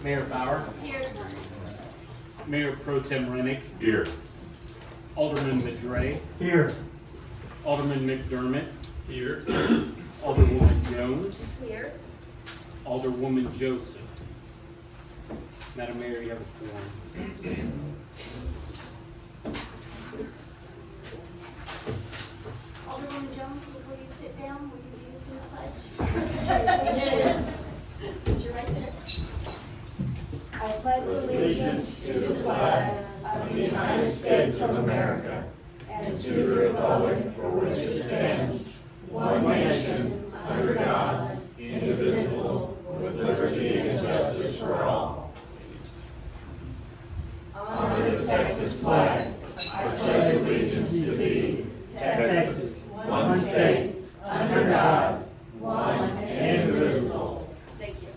Mayor Bauer. Here. Mayor Pro Tem Rennick. Here. Alderman Madray. Here. Alderman McDermott. Here. Alderwoman Jones. Here. Alderwoman Joseph. Madam Mayor, you have a quorum. Alderwoman Jones, before you sit down, will you lead us in the pledge? Since you're right there. I pledge allegiance to the flag of the United States of America and to the republic for which it stands, one nation, under God, indivisible, with liberty and justice for all. Under the Texas flag, I pledge allegiance to thee, Texas, one state, under God, one and indivisible. Thank you.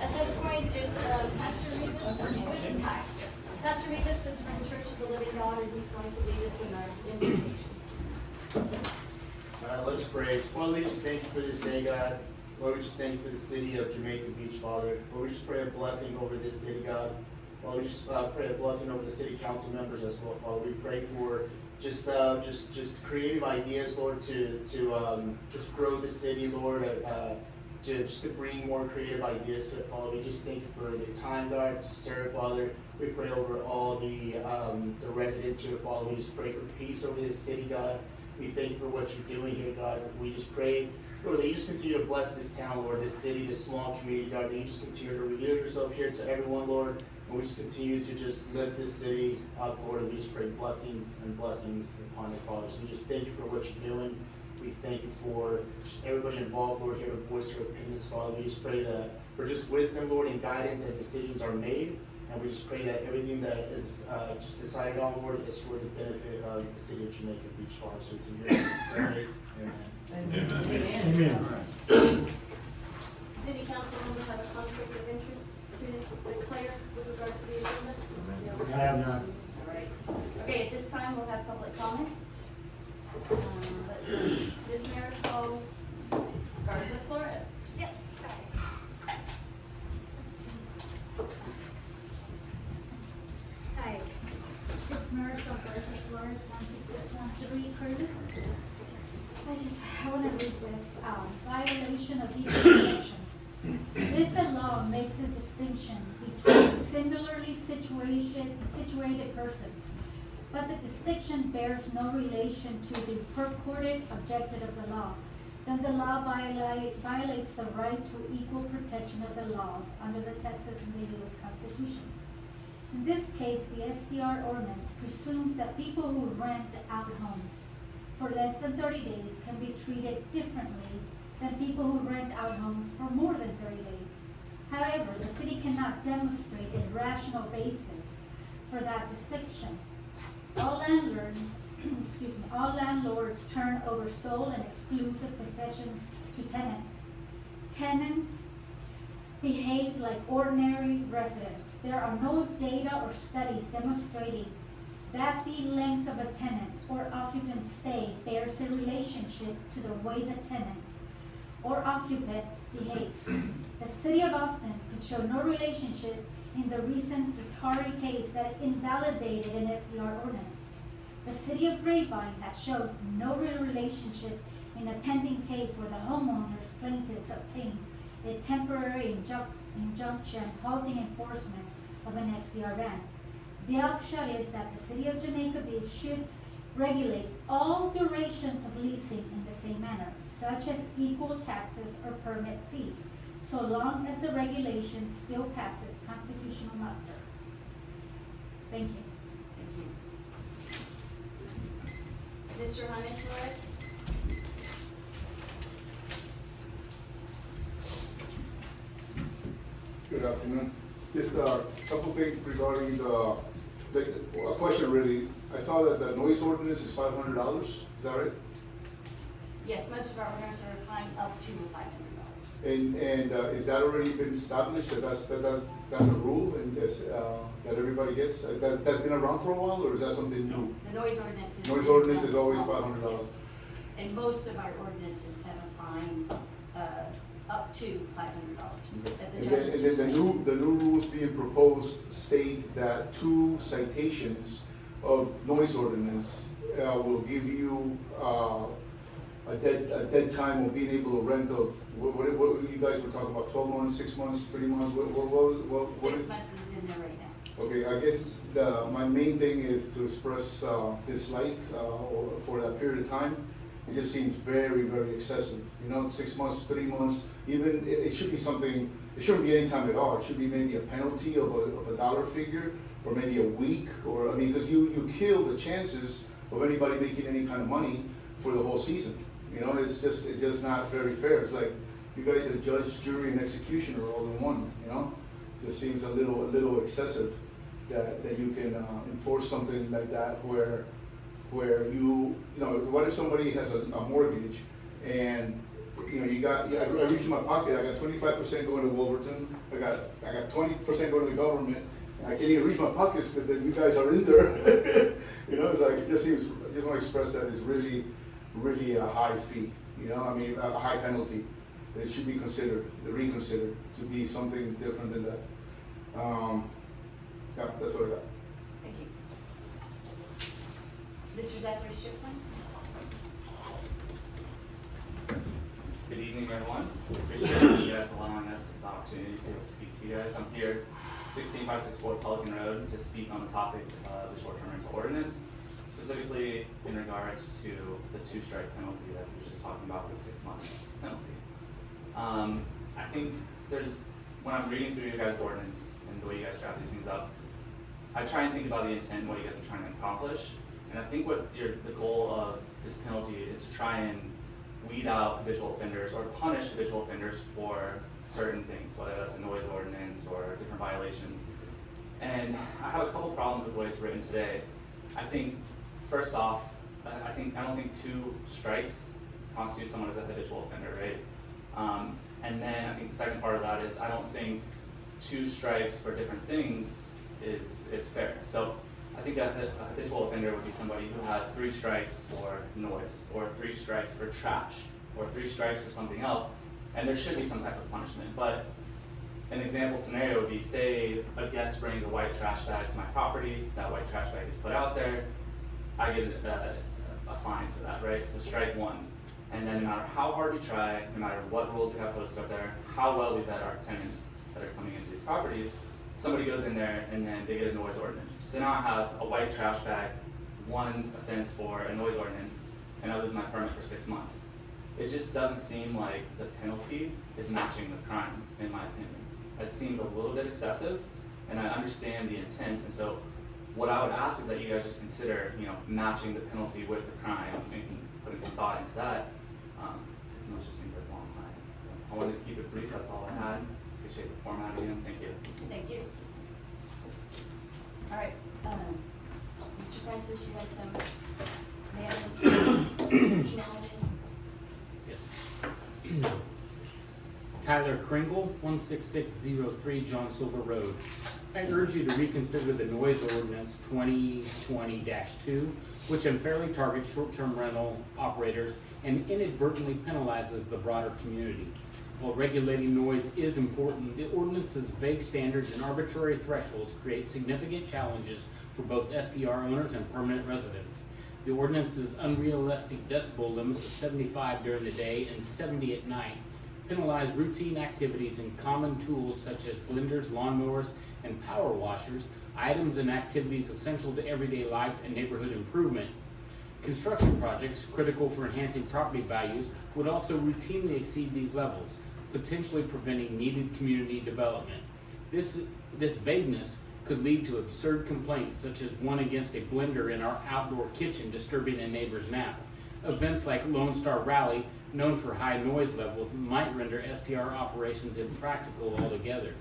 At this point is Pastor Rivas. Hi. Pastor Rivas is from Church of the Living God, and he's going to lead us in our invocation. Let's pray. Father, we just thank you for this day, God. Lord, we just thank you for the city of Jamaica Beach, Father. Lord, we just pray a blessing over this city, God. Father, we just pray a blessing over the city council members as well, Father. We pray for just creative ideas, Lord, to just grow the city, Lord, to bring more creative ideas to it, Father. We just thank you for the time, God, to serve, Father. We pray over all the residents here, Father. We just pray for peace over this city, God. We thank you for what you're doing here, God. We just pray, Lord, that you just continue to bless this town, Lord, this city, this small community, God, that you just continue to reveal yourself here to everyone, Lord, and we just continue to just lift this city up, Lord, and we just pray blessings and blessings upon it, Father. So we just thank you for what you're doing. We thank you for just everybody involved, Lord, here to voice their opinions, Father. We just pray that for just wisdom, Lord, and guidance as decisions are made. And we just pray that everything that is just decided on, Lord, is for the benefit of the city of Jamaica Beach, Father. So it's in your name. Pray. Amen. Amen. City council members have a conflict of interest to declare with regard to the agenda? I have none. All right. Okay, at this time, we'll have public comments. Let's see. Ms. Marisol Garza Flores. Yes. Hi, it's Marisol Garza Flores, 16613 Curtis. I want to read this, violation of equal protection. If a law makes a distinction between similarly situated persons, but the distinction bears no relation to the purported objective of the law, then the law violates the right to equal protection of the laws under the Texas and the U.S. constitutions. In this case, the SDR ordinance presumes that people who rent out homes for less than 30 days can be treated differently than people who rent out homes for more than 30 days. However, the city cannot demonstrate a rational basis for that distinction. All landlords turn over sole and exclusive possessions to tenants. Tenants behave like ordinary residents. There are no data or studies demonstrating that the length of a tenant or occupant stay bears a relationship to the way the tenant or occupant behaves. The city of Austin could show no relationship in the recent Zatari case that invalidated an SDR ordinance. The city of Grapevine has shown no real relationship in a pending case where the homeowners plaintiffs obtained a temporary injunction halting enforcement of an SDR ban. The upshot is that the city of Jamaica Beach should regulate all durations of leasing in the same manner, such as equal taxes or permit fees, so long as the regulation still passes constitutional muster. Thank you. Mr. Jaime Flores. Good afternoon. Just a couple things regarding a question really. I saw that the noise ordinance is $500. Is that right? Yes, most of our ordinances are fined up to $500. And is that already been established that that's a rule and that everybody gets? That's been around for a while, or is that something new? Yes, the noise ordinance is. Noise ordinance is always $500. Yes. And most of our ordinances have a fine up to $500 that the And judge's then the discretion. new rules being proposed state that 2 citations of noise ordinance will give you a dead time of being able to rent of, what you guys were talking about, 12 months, 6 months, 3 months, what 6 is? months is in there right now. Okay, I guess my main thing is to express dislike or for that period of time. It just seems very, very excessive. 6 months, 3 months, even, it should be something, it shouldn't be any time at all. It should be maybe a penalty of a dollar figure, or maybe a week, or, because you kill the chances of anybody making any kind of money for the whole season. It's just not very fair. It's like, you guys are judge, jury, and executioner all in one, It just seems a little excessive that you can enforce something like that where what if somebody has a mortgage and I reach in my pocket, I got 25% going to Wolverton, I got 20% going to the government, and I can't even reach my pockets because then you guys are in there. It's like, it just seems, I just want to express that it's really, really a high fee, a high penalty. It should be reconsidered to be something different than that. Yeah, that's what I got. Thank you. Mr. Zachary Strickland? Good evening, everyone. Appreciate you guys allowing us the opportunity to speak to you guys. I'm here, 16564 Pelican Road, to speak on the topic of the short-term rental ordinance, specifically in regards to the 2-strike penalty that we were just talking about, with 6-month penalty. I think when I'm reading through your guys' ordinance and the way you guys draft these things up, I try and think about the intent and what you guys are trying to accomplish. And I think the goal of this penalty is to try and weed out habitual offenders or punish habitual offenders for certain things, whether that's a noise ordinance or different violations. And I have a couple problems with the way it's written today. I think, first off, I don't think 2 strikes constitute someone as a habitual offender, right? And then I think the second part of that is I don't think 2 strikes for different things is fair. So I think a habitual offender would be somebody who has 3 strikes for noise, or 3 strikes for trash, or 3 strikes for something else, and there should be some type of punishment. But an example scenario would be, say a guest brings a white trash bag to my property, that white trash bag is put out there, I get a fine for that, right? So strike 1. And then no matter how hard we try, no matter what rules we have posted up there, how well we vet our tenants that are coming into these properties, somebody goes in there and then they get a noise ordinance. So now I have a white trash bag, 1 offense for a noise ordinance, and I lose my permit for 6 months. It just doesn't seem like the penalty is matching the crime, in my opinion. It seems a little bit excessive, and I understand the intent, and so what I would ask is that you guys just consider, matching the penalty with the crime and putting some thought into that. 6 months just seems like a long time. So I wanted to keep it brief, that's all I had. Appreciate the format again, thank you. Thank you. All right, Mr. Francis, you had some emails in? Tyler Kringle, 16603 John Silver Road. I urge you to reconsider the noise ordinance 2020-2, which unfairly targets short-term rental operators and inadvertently penalizes the broader community. While regulating noise is important, the ordinance's vague standards and arbitrary thresholds create significant challenges for both STR owners and permanent residents. The ordinance's unrealistic decibel limits of 75 during the day and 70 at night penalize routine activities and common tools such as blenders, lawnmowers, and power washers, items and activities essential to everyday life and neighborhood improvement. Construction projects critical for enhancing property values would also routinely exceed these levels, potentially preventing needed community development. This vagueness could lead to absurd complaints such as one against a blender in our outdoor kitchen disturbing a neighbor's nap. Events like Lone Star Rally, known for high noise levels, might render STR operations impractical altogether.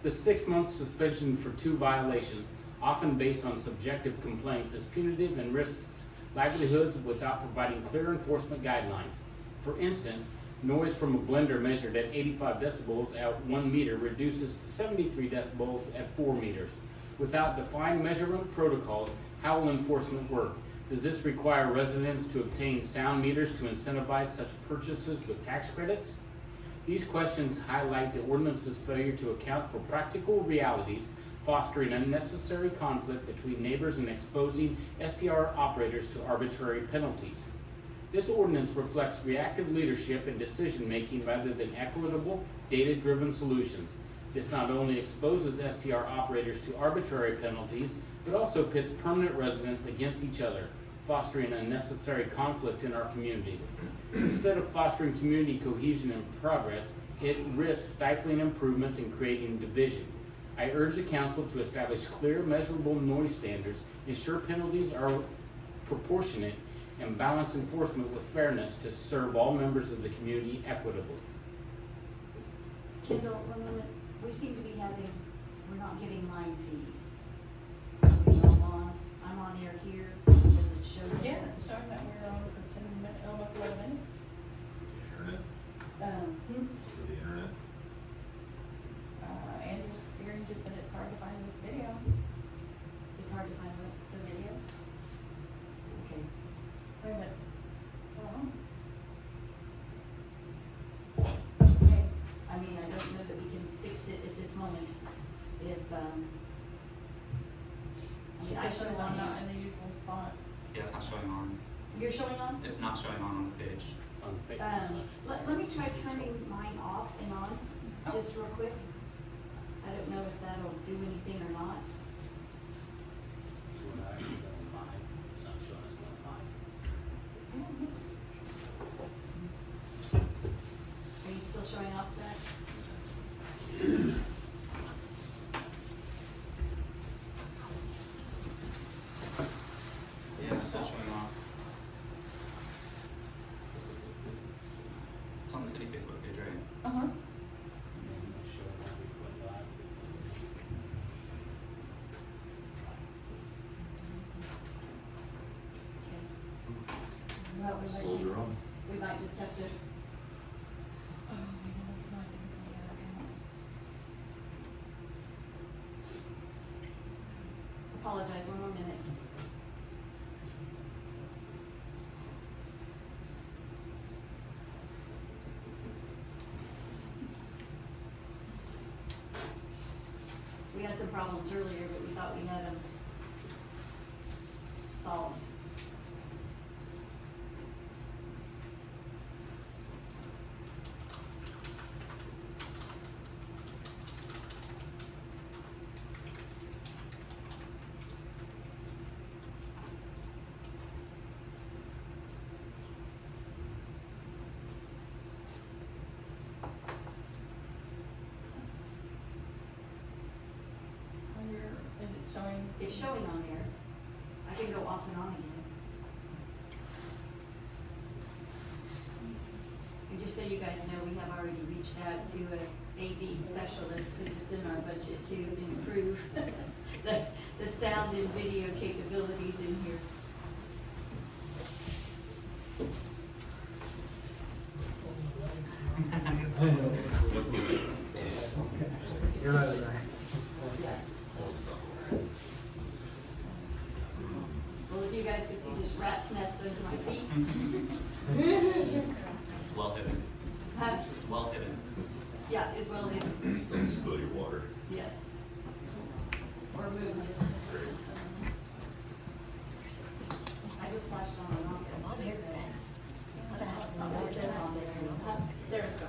The 6-month suspension for 2 violations, often based on subjective complaints, is punitive and risks livelihoods without providing clear enforcement guidelines. For instance, noise from a blender measured at 85 decibels at 1 meter reduces to 73 decibels at 4 meters. Without defined measurement protocols, how will enforcement work? Does this require residents to obtain sound meters to incentivize such purchases with tax credits? These questions highlight the ordinance's failure to account for practical realities, fostering unnecessary conflict between neighbors and exposing STR operators to arbitrary penalties. This ordinance reflects reactive leadership and decision-making rather than equitable, data-driven solutions. This not only exposes STR operators to arbitrary penalties, but also pits permanent residents against each other, fostering unnecessary conflict in our community. Instead of fostering community cohesion and progress, it risks stifling improvements and creating division. I urge the council to establish clear, measurable noise standards, ensure penalties are proportionate, and balance enforcement with fairness to serve all members of the community equitably. Kendall, one moment, we seem to be having, we're not getting line feed. I'm on air here, does it show? Yeah, it's showing that we're on for 10 minutes, almost 11 minutes. Internet, Hmm? for the internet. Andrew's hearing just said it's hard to find this video. It's hard to find the video? Okay. Wait a minute. Hold on. Okay, I mean, I don't know that we can fix it at this moment, if, I mean, I It's showed showing on not here. in the usual spot. Yeah, it's not showing on. You're showing on? It's not showing on the page. On Facebook. Let me try turning mine off and on, just real quick. I don't know if that'll do anything or not. We're not actually going live. It's not showing us not live. Are you still showing off, Zach? Yeah, it's still showing off. It's on the city Facebook page, right? Uh-huh. And then we'll show that we went live. Okay. Well, Soldier on. we might just have to, Oh, we don't know, I think it's on the other account. apologize, one more minute. We had some problems earlier, but we thought we had them solved. Is it showing? It's showing on there. I can go off and on again. And just so you guys know, we have already reached out to a AV specialist, because it's in our budget to improve the sound and video capabilities in here. You're right, right. Well, if you guys could see this rat's nest under my feet. It's well hidden. Huh? It's well hidden. Yeah, it's well hidden, Don't spill your water. yeah. Or move. I just flashed on and off. I'm here for that. It says on there. Huh? There we go.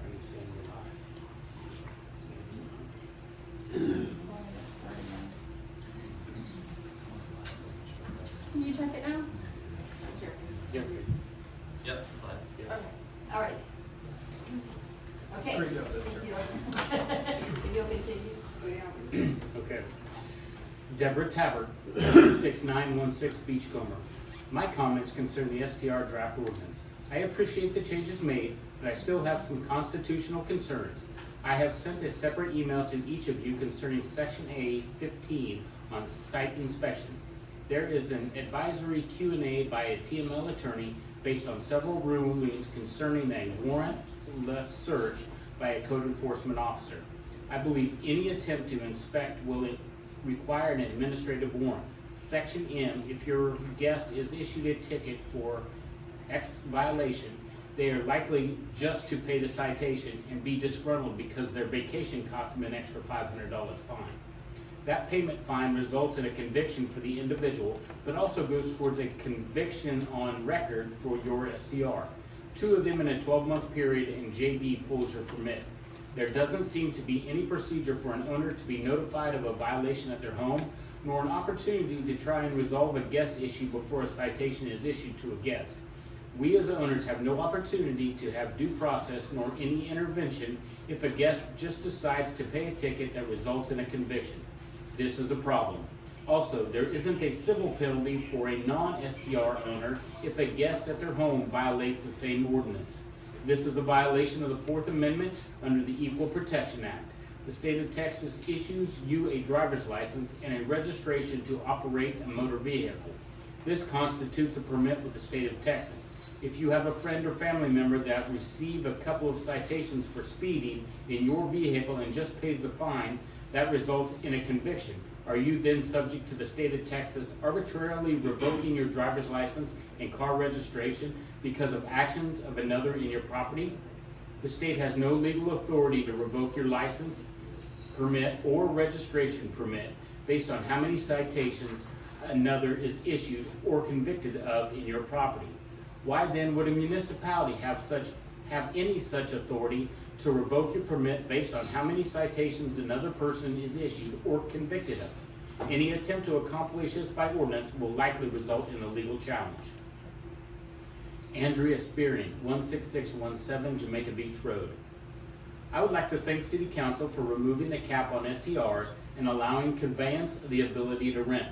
Are you seeing the live? It's on the sorry, now. Can you check it now? Sure. Yep. Yep, it's live. Okay. All right. Okay. Great job, Thank you. If you'll continue. Okay. Deborah Tabbert, 6916 Beachcomber. My comments concern the STR draft ordinance. I appreciate the changes made, but I still have some constitutional concerns. I have sent a separate email to each of you concerning Section A 15 on site inspection. There is an advisory Q&A by a TML attorney based on several rulings concerning a warrantless search by a code enforcement officer. I believe any attempt to inspect will require an administrative warrant. Section M, if your guest is issued a ticket for X violation, they are likely just to pay the citation and be disgruntled because their vacation cost them an extra $500 fine. That payment fine results in a conviction for the individual, but also goes towards a conviction on record for your STR. 2 of them in a 12-month period, and JB pulls your permit. There doesn't seem to be any procedure for an owner to be notified of a violation at their home, nor an opportunity to try and resolve a guest issue before a citation is issued to a guest. We as owners have no opportunity to have due process nor any intervention if a guest just decides to pay a ticket that results in a conviction. This is a problem. Also, there isn't a civil penalty for a non-STR owner if a guest at their home violates the same ordinance. This is a violation of the 4th Amendment under the Equal Protection Act. The state of Texas issues you a driver's license and a registration to operate a motor vehicle. This constitutes a permit with the state of Texas. If you have a friend or family member that receive a couple of citations for speeding in your vehicle and just pays the fine, that results in a conviction. Are you then subject to the state of Texas arbitrarily revoking your driver's license and car registration because of actions of another in your property? The state has no legal authority to revoke your license, permit, or registration permit based on how many citations another is issued or convicted of in your property. Why then would a municipality have any such authority to revoke your permit based on how many citations another person is issued or convicted of? Any attempt to accomplish this by ordinance will likely result in a legal challenge. Andrea Spearing, 16617 Jamaica Beach Road. I would like to thank City Council for removing the cap on STRs and allowing conveyance of the ability to rent.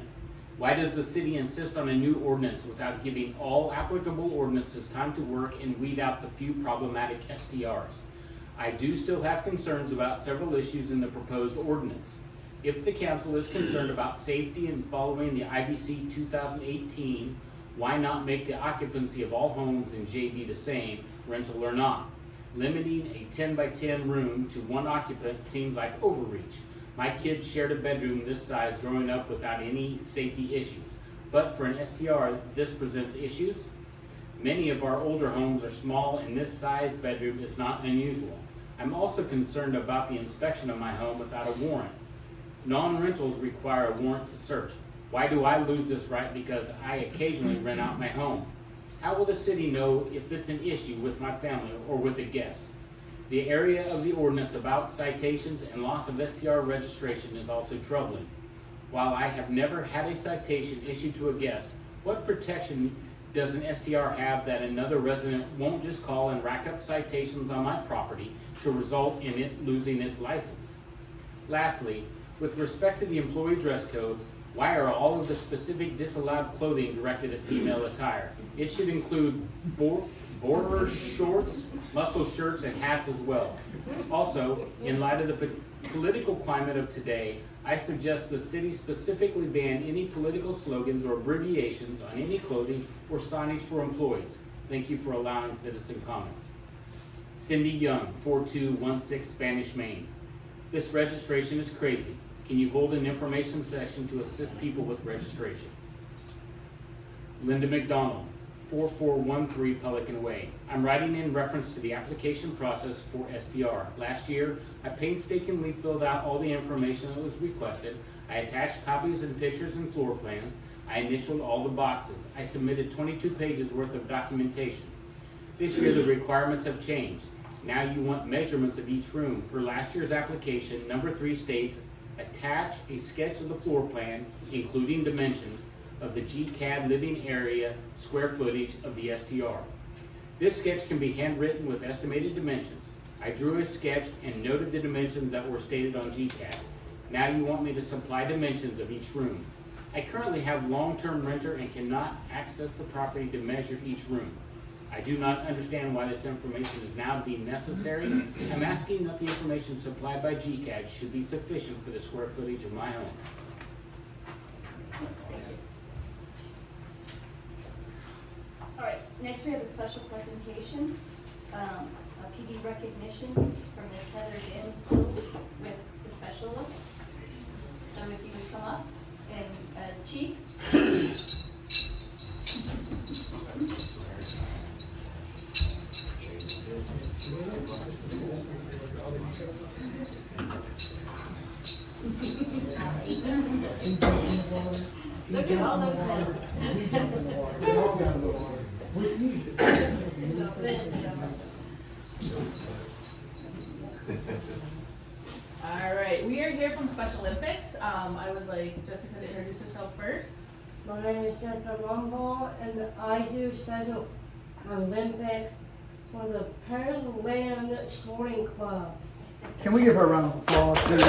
Why does the city insist on a new ordinance without giving all applicable ordinances time to work and weed out the few problematic STRs? I do still have concerns about several issues in the proposed ordinance. If the council is concerned about safety and following the IBC 2018, why not make the occupancy of all homes in JB the same, rental or not? Limiting a 10 by 10 room to 1 occupant seems like overreach. My kids shared a bedroom this size growing up without any safety issues. But for an STR, this presents issues. Many of our older homes are small, and this size bedroom is not unusual. I'm also concerned about the inspection of my home without a warrant. Non-rentals require a warrant to search. Why do I lose this right because I occasionally rent out my home? How will the city know if it's an issue with my family or with a guest? The area of the ordinance about citations and loss of STR registration is also troubling. While I have never had a citation issued to a guest, what protection does an STR have that another resident won't just call and rack up citations on my property to result in it losing its license? Lastly, with respect to the employee dress code, why are all of the specific disallowed clothing directed at female attire? It should include border shorts, muscle shirts, and hats as well. Also, in light of the political climate of today, I suggest the city specifically ban any political slogans or abbreviations on any clothing or signage for employees. Thank you for allowing citizen comments. Cindy Young, 4216 Spanish Main. This registration is crazy. Can you hold an information session to assist people with registration? Linda McDonald, 4413 Pelican Way. I'm writing in reference to the application process for STR. Last year, I painstakingly filled out all the information that was requested. I attached copies and pictures and floor plans. I initialed all the boxes. I submitted 22 pages worth of documentation. This year, the requirements have changed. Now you want measurements of each room. Per last year's application, number 3 states, attach a sketch of the floor plan, including dimensions, of the GCAD living area square footage of the STR. This sketch can be handwritten with estimated dimensions. I drew a sketch and noted the dimensions that were stated on GCAD. Now you want me to supply dimensions of each room. I currently have long-term renter and cannot access the property to measure each room. I do not understand why this information is now deemed necessary. I'm asking that the information supplied by GCAD should be sufficient for the square footage of my home. All right, next we have a special presentation of PD recognition from Ms. Heather Dansfield with the Special Olympics. So if you would come up and Chief. He jumped in the water. He Look at jumped all in the those water. medals. He jumped in the water. We all got in the water. We need it. All right, we are here from Special Olympics. I would like Jessica to introduce herself first. My name is Jessica Rumble, and I do Special Olympics for the Pearland Sporting Clubs. Can we give her a round of applause, please?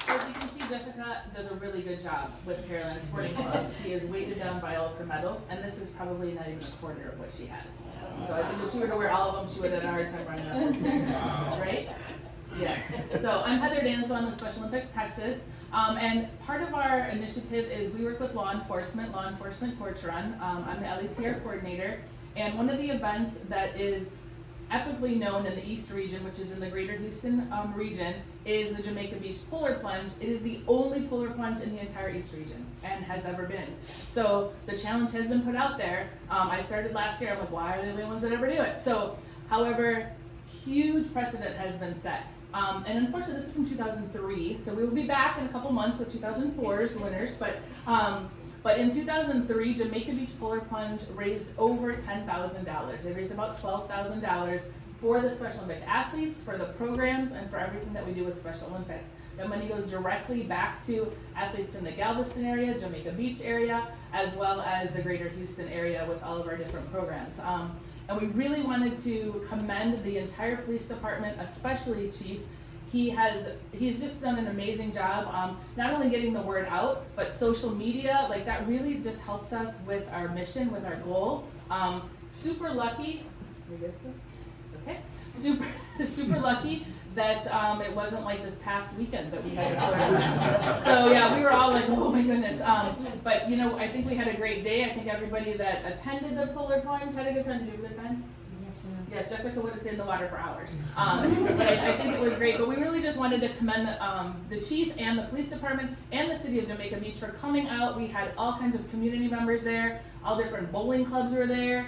As you can see, Jessica does a really good job with Carolina Sporting Club. She is weighted down by all of her medals, and this is probably not even a quarter of what she has. So I think if she were to wear all of them, she would have had a hard time running up the stairs, right? Yes. So I'm Heather Danson with Special Olympics Texas, and part of our initiative is we work with law enforcement torch run. I'm the LETR coordinator, and one of the events that is epically known in the East region, which is in the greater Houston region, is the Jamaica Beach Polar Plunge. It is the only polar plunge in the entire East region and has ever been. So the challenge has been put out there. I started last year, I'm like, why are they the only ones that ever do it? So, however, huge precedent has been set. And unfortunately, this is from 2003, so we will be back in a couple months with 2004's winners, but in 2003, Jamaica Beach Polar Plunge raised over $10,000. They raised about $12,000 for the Special Olympic athletes, for the programs, and for everything that we do with Special Olympics. That money goes directly back to athletes in the Galveston area, Jamaica Beach area, as well as the greater Houston area with all of our different programs. And we really wanted to commend the entire police department, especially Chief. He's just done an amazing job, not only getting the word out, but social media, like that really just helps us with our mission, with our goal. Super lucky, okay, super lucky that it wasn't like this past weekend that we had to clear. So yeah, we were all like, oh my goodness. But you know, I think we had a great day. I think everybody that attended the Polar Plunge had a good time. Did you have a good time? Yes, Jessica would have stayed in the water for hours. But I think it was great. But we really just wanted to commend the chief and the police department and the city of Jamaica Beach for coming out. We had all kinds of community members there. All different bowling clubs were there.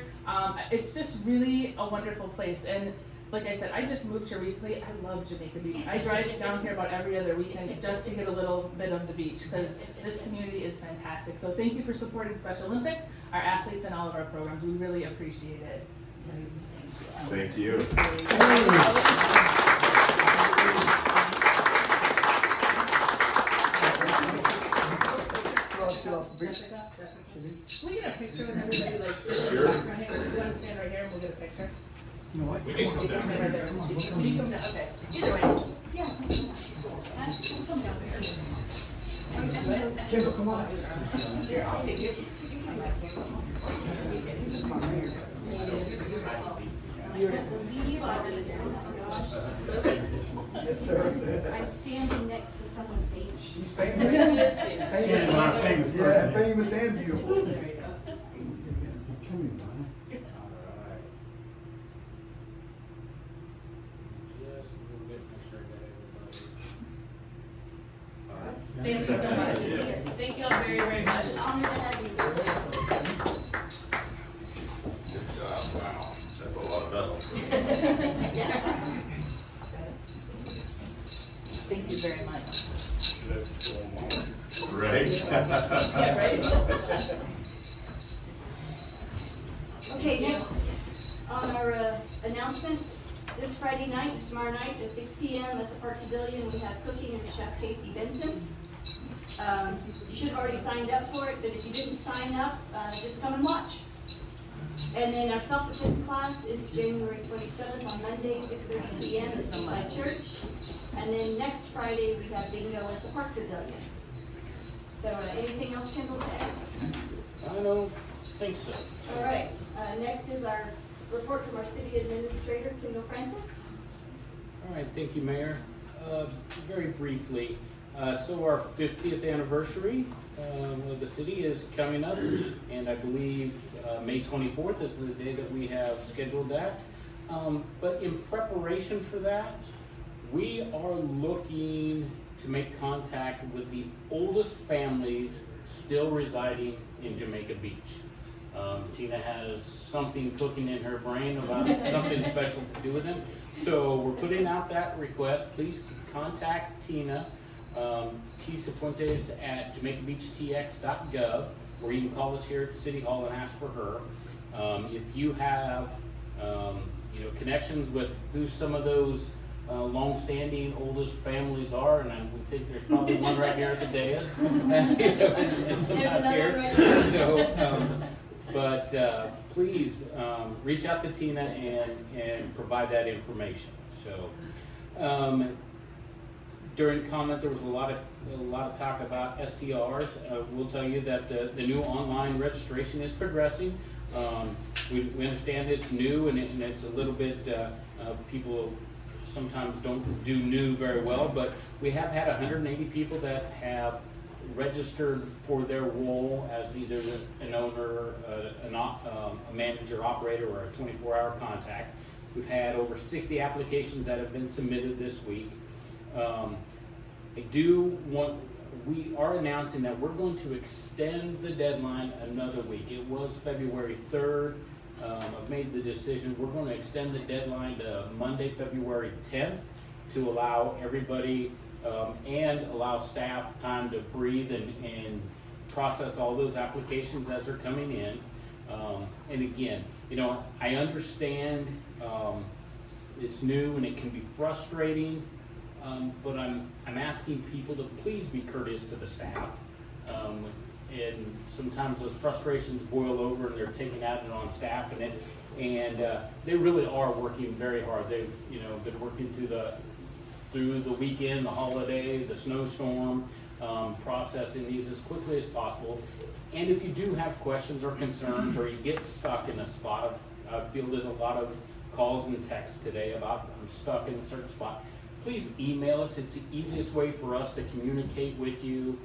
It's just really a wonderful place. And like I said, I just moved here recently. I love Jamaica Beach. I drive down here about every other weekend just to get a little bit of the beach because this community is fantastic. So thank you for supporting Special Olympics, our athletes, and all of our programs. We really appreciate it. Thank you. Jessica, can we get a picture with everybody, like, just in the background here? You want to stand right here and we'll get a picture? You know what? We can come down. Stand right there. Can you come down? Okay. Either way. Kendall, come on. Here, I'll take you. This is my mayor. Yes, sir. I'm standing next to someone famous. She's She famous. is famous. Famous. Yeah, famous and beautiful. There you go. Come here, Brian. Thank you so much. Yes, thank you all very, very much. Honor to have you. Good job, wow, that's a lot of medals. Thank you very much. Right. Yeah, right? Okay, next on our announcements, this Friday night, tomorrow night at 6 p.m. at the Park Pavilion, we have cooking with Chef Casey Benson. You should have already signed up for it, but if you didn't sign up, just come and watch. And then our self-defense class is January 27th on Monday, 6:30 p.m. at Seaside Church. And then next Friday, we have bingo at the Park Pavilion. So anything else, Kendall, to add? I don't think so. All right, next is our report from our city administrator, Kendall Francis. All right, thank you, Mayor. Very briefly, so our 50th anniversary of the city is coming up, and I believe May 24th is the day that we have scheduled that. But in preparation for that, we are looking to make contact with the oldest families still residing in Jamaica Beach. Tina has something cooking in her brain about something special to do with them. So we're putting out that request. Please contact Tina, T. Cifuentes at JamaicaBeachTX.gov, or you can call us here at City Hall and ask for her. If you have, connections with who some of those long-standing oldest families are, and we think there's probably one right here at the dais. and some There's out another there. right here. So, but please reach out to Tina and provide that information. So during comment, there was a lot of talk about STRs. We'll tell you that the new online registration is progressing. We understand it's new and it's a little bit people sometimes don't do new very well, but we have had 180 people that have registered for their role as either an owner, a manager, operator, or a 24-hour contact. We've had over 60 applications that have been submitted this week. We are announcing that we're going to extend the deadline another week. It was February 3rd. I've made the decision, we're going to extend the deadline to Monday, February 10th to allow everybody and allow staff time to breathe and process all those applications as they're coming in. And again, I understand it's new and it can be frustrating, but I'm asking people to please be courteous to the staff. And sometimes those frustrations boil over and they're taking out on staff, and they really are working very hard. They've been working through the weekend, the holiday, the snowstorm, processing these as quickly as possible. And if you do have questions or concerns, or you get stuck in a spot, I've fielded a lot of calls and texts today about I'm stuck in a certain spot. Please email us. It's the easiest way for us to communicate with you.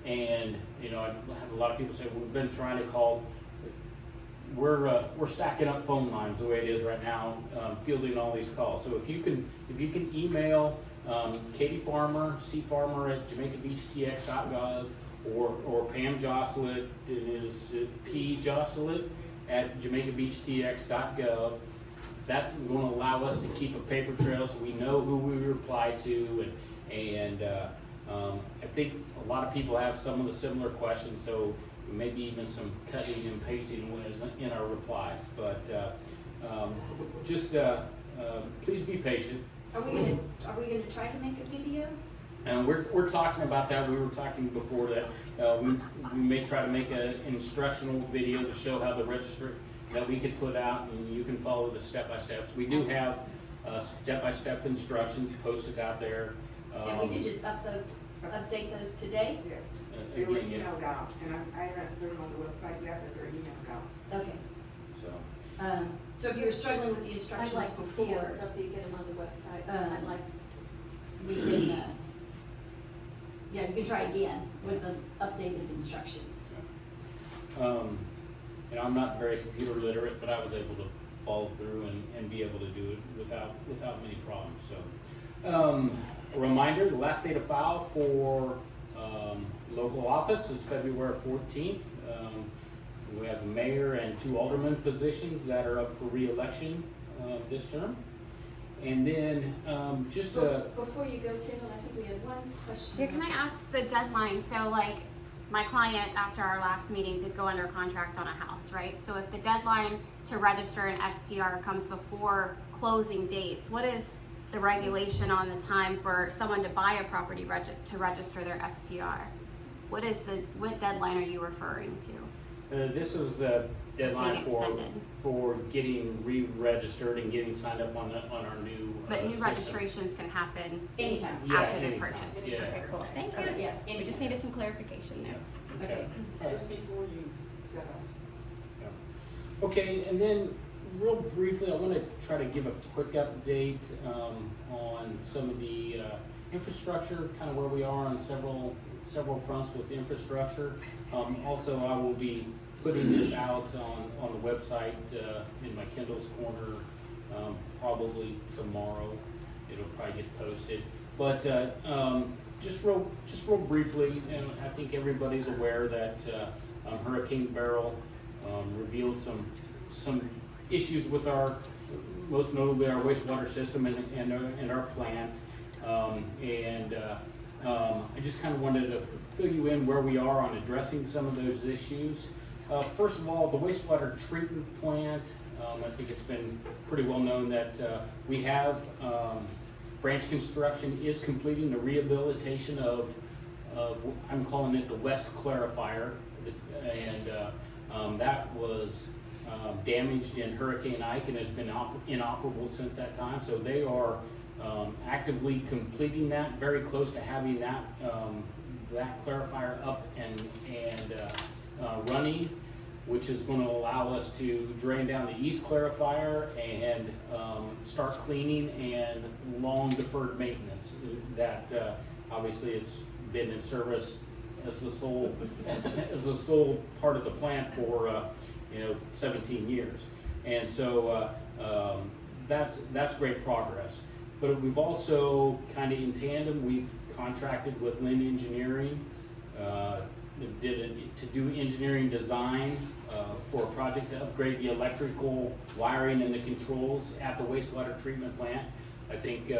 And I have a lot of people say we've been trying to call. We're stacking up phone lines the way it is right now, fielding all these calls. So if you can email Katie Farmer, cfarmer@JamaicaBeachTX.gov, or Pam Josselett, it is P Josselett at JamaicaBeachTX.gov. That's going to allow us to keep a paper trail so we know who we reply to, and I think a lot of people have some of the similar questions, so maybe even some cutting and pasting in our replies. But please be patient. Are we gonna try to make a video? And we're talking about that. We were talking before that we may try to make an instructional video to show how the register that we could put out, and you can follow the step-by-steps. We do have step-by-step instructions posted out there. And we did just update those today? Yes, they were emailed out, and I haven't put them on the website yet, but they're emailed out. Okay. So So if you were struggling with the I'd instructions like to see before, it, so if you get them on the website, I'd I'd like, we can, you can try again with the updated instructions. I'm not very computer literate, but I was able to follow through and be able to do it without many problems. So, a reminder: the last day to file for local office is February 14th. We have a mayor and 2 alderman positions that are up for re-election this term. And then Before you go, Kendall, I think we had one question. Yeah, can I ask the deadline? So like, my client, after our last meeting, did go under contract on a house, right? So if the deadline to register an STR comes before closing dates, what is the regulation on the time for someone to buy a property to register their STR? What deadline are you referring to? this is the deadline being extended. for getting re-registered and getting signed up on our new But new system. registrations can happen Anytime. Yeah, after the anytime. purchase. Yeah. Okay, cool. Thank you. Okay, yeah, We just anytime. needed some clarification there. Okay. Just before you set up. Yeah. Okay, and then real briefly, I want to try to give a quick update on some of the infrastructure, kind of where we are on several fronts with infrastructure. Also, I will be putting this out on the website in my Kindle's Corner probably tomorrow. It'll probably get posted. But just real briefly, and I think everybody's aware that Hurricane Beryl revealed some issues with our, most notably our wastewater system and our plant. I just kind of wanted to fill you in where we are on addressing some of those issues. First of all, the wastewater treatment plant, I think it's been pretty well known that we have, branch construction is completing the rehabilitation of I'm calling it the West Clarifier, and that was damaged in Hurricane Ike and has been inoperable since that time. So they are actively completing that, very close to having that clarifier up and running, which is going to allow us to drain down the east clarifier and start cleaning and long deferred maintenance. That obviously it's been in service as the sole as the sole part of the plant for 17 years, and so that's great progress. But we've also kind of in tandem, we've contracted with Lynn Engineering to do engineering design for a project to upgrade the electrical wiring and the controls at the wastewater treatment plant. I think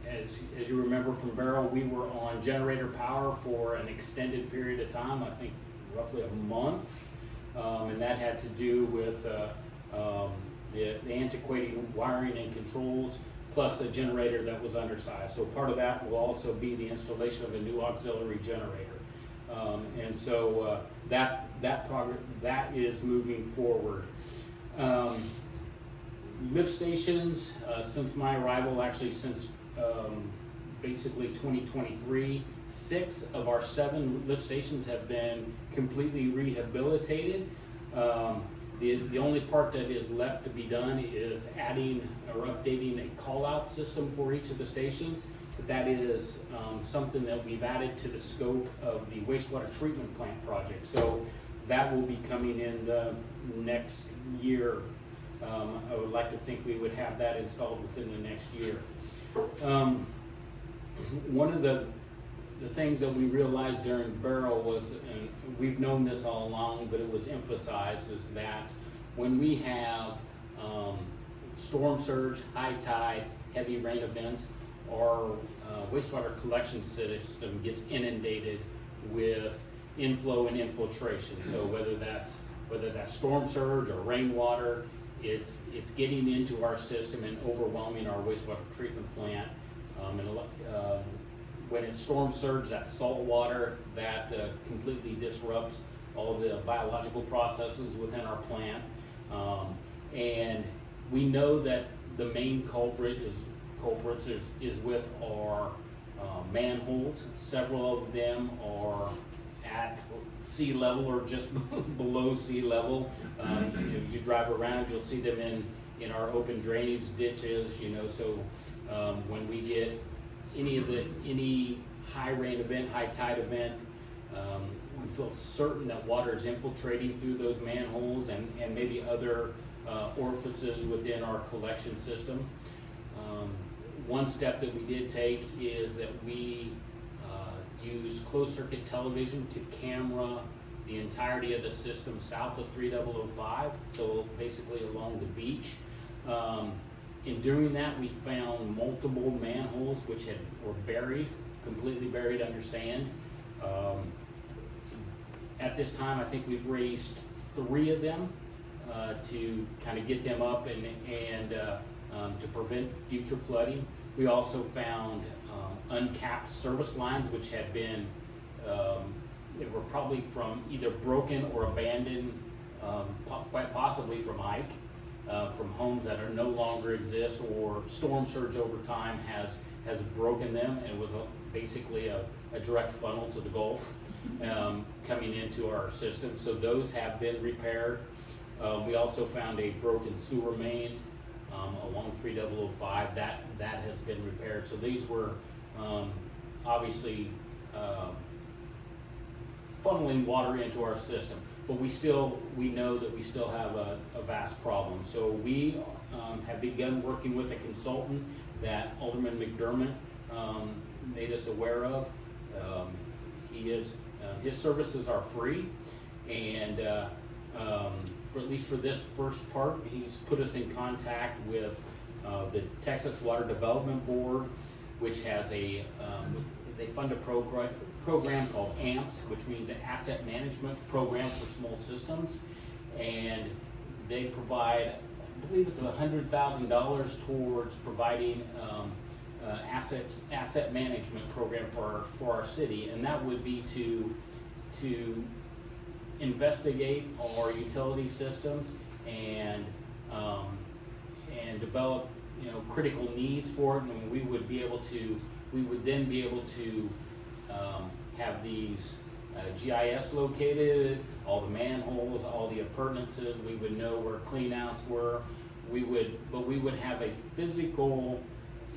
as you remember from Barrow, we were on generator power for an extended period of time, I think roughly a month, and that had to do with the antiquated wiring and controls, plus the generator that was undersized. So part of that will also be the installation of a new auxiliary generator. And so that progress, that is moving forward. Lift stations, since my arrival, actually since basically 2023, 6 of our 7 lift stations have been completely rehabilitated. The only part that is left to be done is adding or updating a call-out system for each of the stations. But that is something that we've added to the scope of the wastewater treatment plant project. So that will be coming in the next year. I would like to think we would have that installed within the next year. One of the things that we realized during Barrow was, and we've known this all along, but it was emphasized, is that when we have storm surge, high tide, heavy rain events, our wastewater collection system gets inundated with inflow and infiltration. So whether that's storm surge or rainwater, it's getting into our system and overwhelming our wastewater treatment plant. When it's storm surge, that's salt water that completely disrupts all the biological processes within our plant. And we know that the main culprits is with our manholes. Several of them are at sea level or just below sea level. You drive around, you'll see them in our open drainage ditches, so when we get any high rain event, high tide event, we feel certain that water is infiltrating through those manholes and maybe other orifices within our collection system. One step that we did take is that we use closed circuit television to camera the entirety of the system south of 3005, so basically along the beach. In doing that, we found multiple manholes which were buried, completely buried under sand. At this time, I think we've raised 3 of them to kind of get them up and to prevent future flooding. We also found uncapped service lines which had been, they were probably from either broken or abandoned, quite possibly from Ike. From homes that are no longer exist, or storm surge over time has broken them and was basically a direct funnel to the Gulf coming into our system. So those have been repaired. We also found a broken sewer main along 3005 that has been repaired. So these were obviously funneling water into our system. But we know that we still have a vast problem. So we have begun working with a consultant that Alderman McDermott made us aware of. His services are free, And for at least for this first part, he's put us in contact with the Texas Water Development Board, which has they fund a program called AMPS, which means an Asset Management Program for Small Systems. And they provide, I believe it's $100,000 towards providing asset management program for our city, and that would be to investigate our utility systems and develop critical needs for it, and we would then be able to have these GIS located, all the manholes, all the appurtenances. We would know where cleanouts were. We would have a physical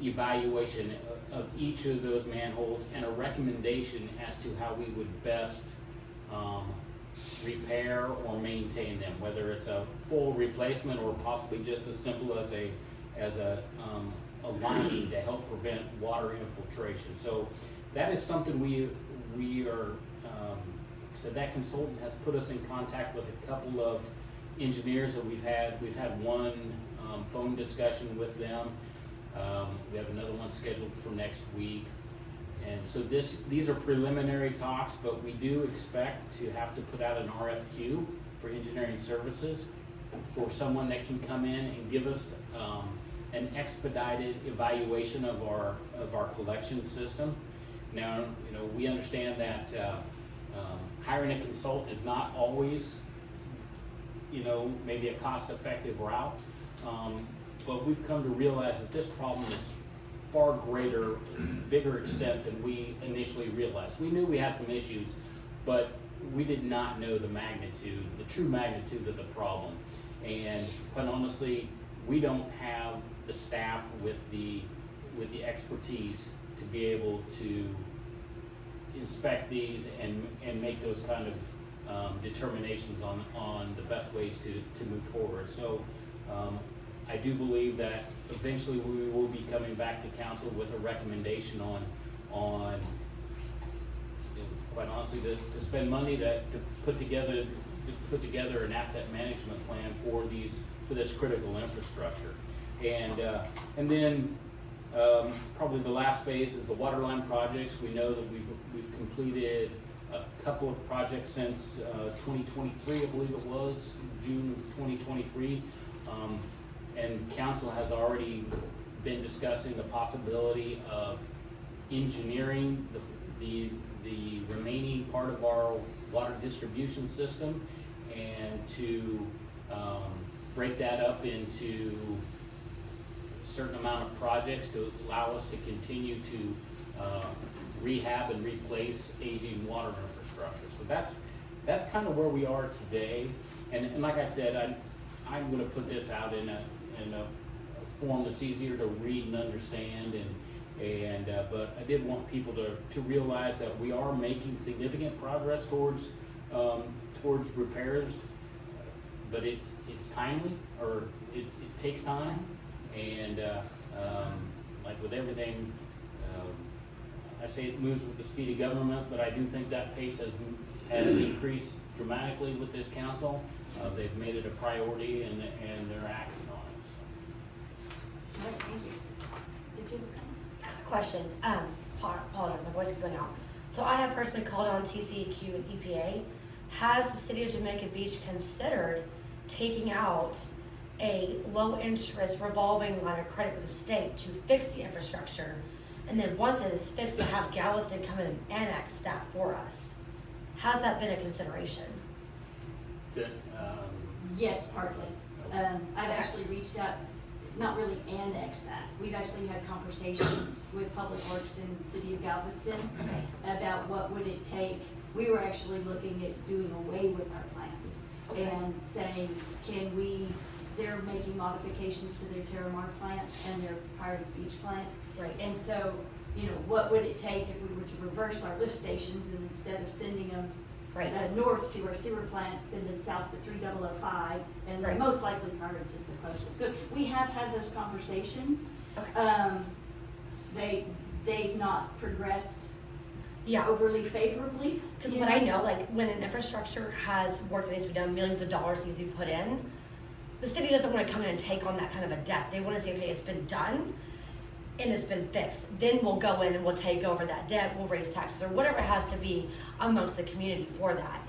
evaluation of each of those manholes and a recommendation as to how we would best repair or maintain them, whether it's a full replacement or possibly just as simple as a lining to help prevent water infiltration. So that is something we are. So that consultant has put us in contact with a couple of engineers that we've had. We've had one phone discussion with them. We have another one scheduled for next week. And so these are preliminary talks, but we do expect to have to put out an RFQ for engineering services for someone that can come in and give us an expedited evaluation of our collection system. Now, we understand that hiring a consultant is not always, maybe a cost-effective route, but we've come to realize that this problem is far greater, bigger extent than we initially realized. We knew we had some issues, but we did not know the true magnitude of the problem. And quite honestly, we don't have the staff with the expertise to be able to inspect these and make those kind of determinations on the best ways to move forward. So I do believe that eventually we will be coming back to council with a recommendation on quite honestly, to spend money to put together an asset management plan for this critical infrastructure. And then probably the last phase is the water line projects. We know that we've completed a couple of projects since 2023, I believe it was, June of 2023. And council has already been discussing the possibility of engineering the remaining part of our water distribution system and to break that up into a certain amount of projects to allow us to continue to rehab and replace aging water infrastructure. So that's kind of where we are today. And like I said, I'm going to put this out in a form that's easier to read and understand, but I did want people to realize that we are making significant progress towards repairs, but it's timely, or it takes time, and like with everything, I say it moves with the speed of government, but I do think that pace has increased dramatically with this council. They've made it a priority and they're acting on it. So. All right, thank you. Did you? Question, apologize, my voice is going out. So I have personally called on TCEQ and EPA. Has the city of Jamaica Beach considered taking out a low interest revolving line of credit with the state to fix the infrastructure? And then once it is fixed, to have Galveston come in and annex that for us? Has that been a consideration? Yes, partly. I've actually reached out, not really annexed that. We've actually had conversations with Public Works in the city of Galveston about what would it take. We were actually looking at doing away with our plant and saying, they're making modifications to their Terramar plant and their Pirates Beach plant. Right. And so, what would it take if we were to reverse our lift stations and instead of sending them north to our sewer plant, send them south to 3005, and then most likely Pirates is the closest. So we have had those conversations. Okay. They've not progressed Yeah. overly favorably. Because you what I know, like when an infrastructure has work that needs to be done, millions of dollars needs to be put in, the city doesn't want to come in and take on that kind of a debt. They want to say, okay, it's been done and it's been fixed. Then we'll go in and we'll take over that debt, we'll raise taxes or whatever it has to be amongst the community for that.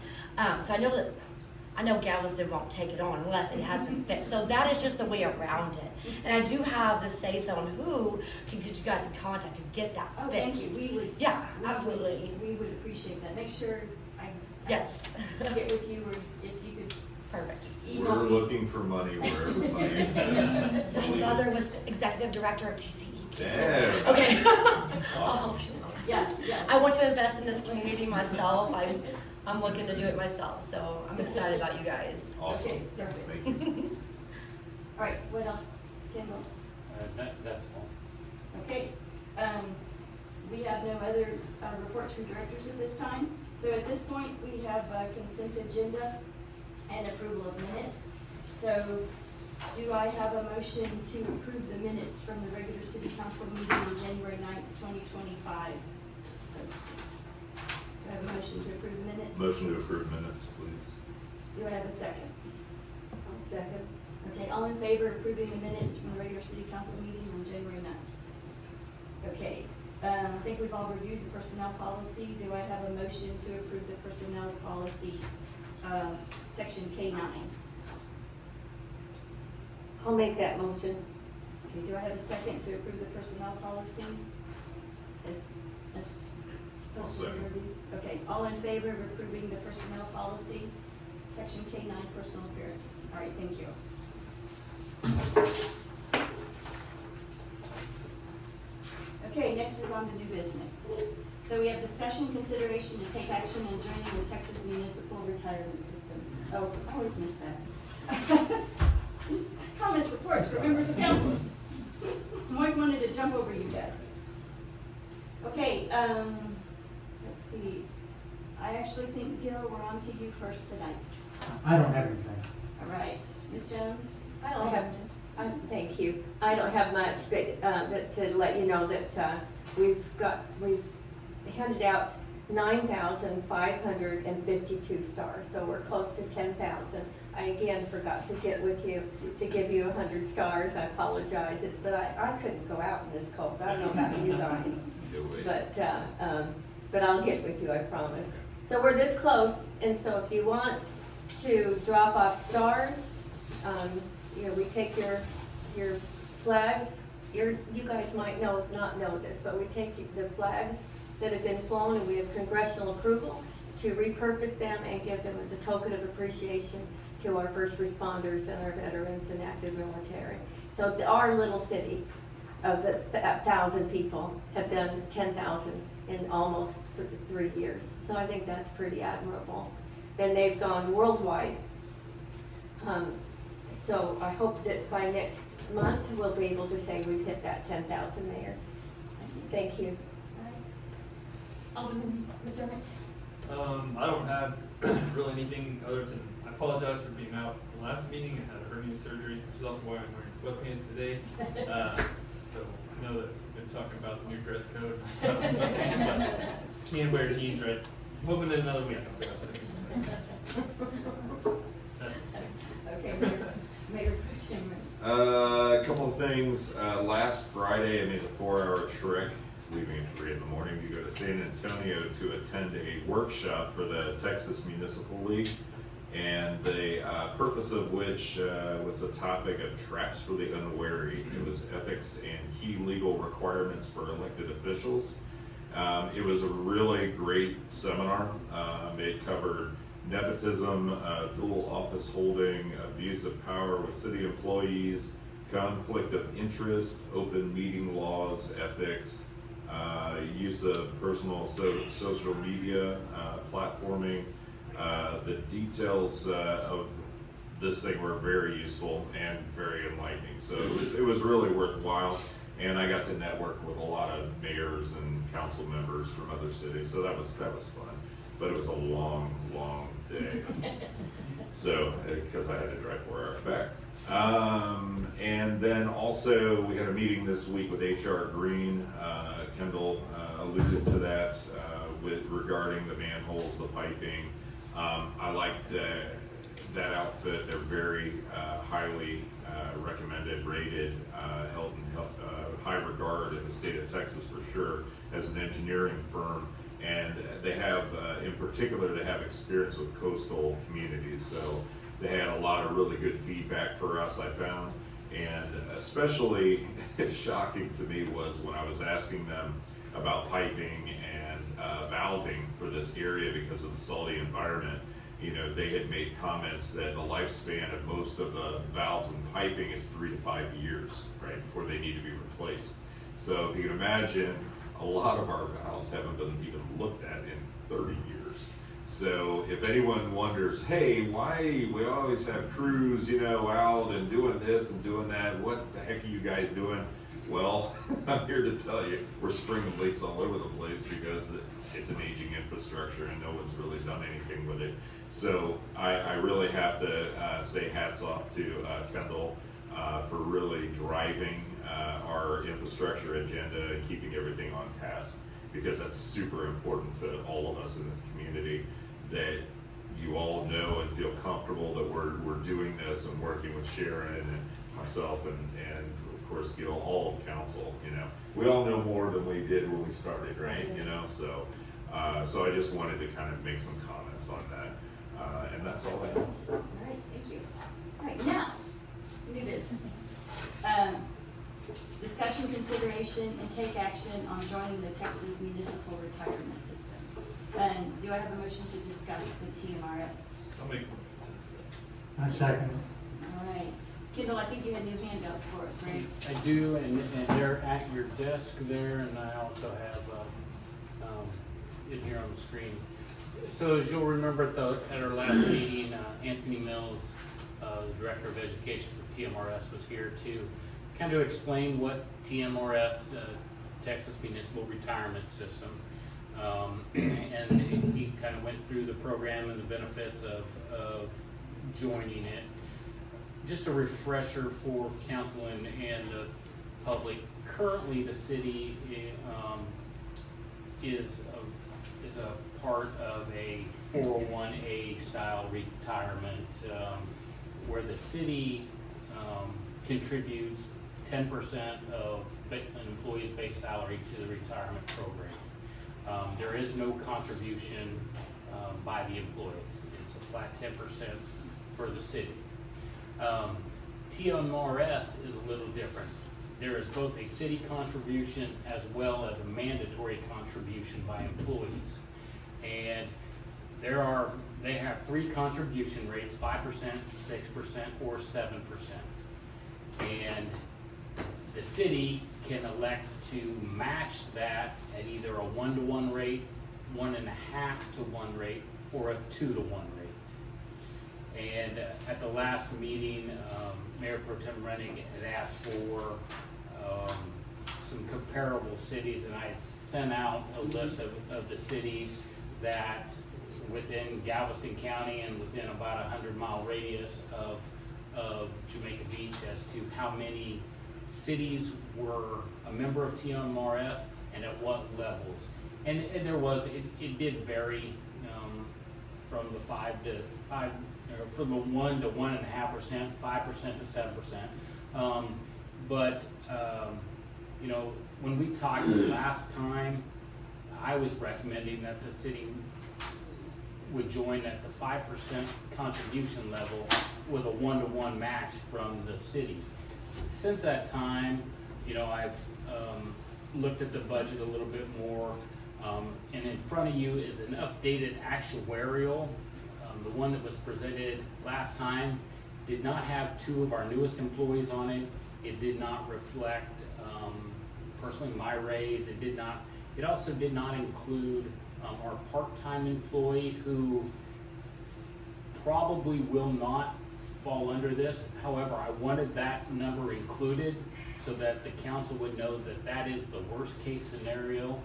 So I know Galveston won't take it on unless it has been fixed. So that is just the way around it. And I do have the say so on who can get you guys in contact to get that Oh, fixed. thank you, we would. Yeah, we would- absolutely. We would appreciate that, make sure I Yes. get with you, or if you could Perfect. We're email me. looking for money wherever money exists. My mother was executive director of TCE. Damn. Okay. Awesome. Yeah, yeah. I want to invest in this community myself. I'm looking to do it myself, so I'm excited about you guys. Awesome. Okay, perfect. Thank you. All right, what else, Kendall? That's all. Okay, we have no other reports from directors at this time. So at this point, we have a consent agenda and approval of minutes. So do I have a motion to approve the minutes from the regular city council meeting on January 9th, 2025? Do I have a motion to approve the minutes? Motion to approve minutes, please. Do I have a second? Second. Okay, all in favor of approving the minutes from the regular city council meeting on January 9th? Okay, I think we've all reviewed the personnel policy. Do I have a motion to approve the personnel policy, section K9? I'll make that motion. Okay, do I have a second to approve the personnel policy? I'll second. Okay, all in favor of approving the personnel policy, section K9, personal appearance? All right, thank you. Okay, next is on to new business. So we have discussion, consideration, to take action on joining the Texas Municipal Retirement System. Oh, I always miss that. Comments, reports for members of council. I always wanted to jump over you guys. Okay, let's see. I actually think, Gil, we're on to you first tonight. I don't have anything. All right, Ms. Jones? I don't have, thank you. I don't have much, but to let you know that we've handed out 9,552 stars, so we're close to 10,000. I again forgot to get with you to give you 100 stars. I apologize, but I couldn't go out in this cold. I don't know about you guys, but I'll get with you, I promise. So we're this close, and so if you want to drop off stars, we take your flags. You guys might not know this, but we take the flags that have been flown, and we have congressional approval to repurpose them and give them as a token of appreciation to our first responders and our veterans and active military. So our little city of 1,000 people have done 10,000 in almost 3 years. So I think that's pretty admirable. Then they've gone worldwide. So I hope that by next month, we'll be able to say we've hit that 10,000 there. Thank you. Alderman McDermott? I don't have really anything other than, I apologize for being out the last meeting. I had a hernia surgery, which is also why I'm wearing sweatpants today. So I know that we've been talking about the new dress code. Can't wear jeans, right? I'm hoping in another week. Okay, Mayor Pro Tem. A couple of things. Last Friday, I made a 4-hour trek, leaving at 3 in the morning to go to San Antonio to attend a workshop for the Texas Municipal League, and the purpose of which was the topic of traps for the unwary. It was ethics and key legal requirements for elected officials. It was a really great seminar. It covered nepotism, dual office holding, abuse of power with city employees, conflict of interest, open meeting laws, ethics, use of personal social media, platforming. The details of this thing were very useful and very enlightening. So it was really worthwhile, and I got to network with a lot of mayors and council members from other cities. So that was fun, but it was a long day. So because I had to drive 4 hours back. And then also we had a meeting this week with HR Green. Kendall alluded to that. regarding the manholes, the piping. I like that outfit. They're very highly recommended, rated, held in high regard in the state of Texas for sure as an engineering firm. And they have, in particular, they have experience with coastal communities. So they had a lot of really good feedback for us, I found. And especially shocking to me was when I was asking them about piping and valving for this area because of the salty environment. You know, they had made comments that the lifespan of most of the valves and piping is 3 to 5 years, right, before they need to be replaced. So if you can imagine, a lot of our valves haven't been even looked at in 30 years. So if anyone wonders, hey, why we always have crews, you know, out and doing this and doing that, what the heck are you guys doing? Well, I'm here to tell you, we're springing leaks all over the place because it's an aging infrastructure and no one's really done anything with it. So I really have to say hats off to Kendall for really driving our infrastructure agenda and keeping everything on task, because that's super important to all of us in this community, that you all know and feel comfortable that we're doing this and working with Sharon and myself and of course Gil, all of council. You know, we all know more than we did when we started, right? You know, so I just wanted to kind of make some comments on that, and that's all I have. All right, thank you. All right, now, new business. Discussion, consideration, and take action on joining the Texas Municipal Retirement System. And do I have a motion to discuss the TMRS? I'll make a motion to discuss. I second. All right. Kendall, I think you had new handouts for us, right? I do, and they're at your desk there, and I also have it here on the screen. So as you'll remember at our last meeting, Anthony Mills, the Director of Education for TMRS, was here to kind of explain what TMRS, Texas Municipal Retirement System, and he kind of went through the program and the benefits of joining it. Just a refresher for council and the public. Currently, the city is a part of a 401A style retirement where the city contributes 10% of an employee's base salary to the retirement program. There is no contribution by the employee. It's a flat 10% for the city. TMRS is a little different. There is both a city contribution as well as a mandatory contribution by employees. And they have 3 contribution rates, 5%, 6%, or 7%. And the city can elect to match that at either a 1-to-1 rate, 1.5-to-1 rate, or a 2-to-1 rate. And at the last meeting, Mayor Pro Tem Rennig had asked for some comparable cities, and I had sent out a list of the cities that within Galveston County and within about a 100-mile radius of Jamaica Beach as to how many cities were a member of TMRS and at what levels. And there was, it did vary from the 5 to 5, from the 1 to 1.5%, 5% to 7%. But you know, when we talked last time, I was recommending that the city would join at the 5% contribution level with a 1-to-1 match from the city. Since that time, you know, I've looked at the budget a little bit more, and in front of you is an updated actuarial. The one that was presented last time did not have 2 of our newest employees on it. It did not reflect personally my raise. It also did not include our part-time employee, who probably will not fall under this. However, I wanted that number included so that the council would know that that is the worst case scenario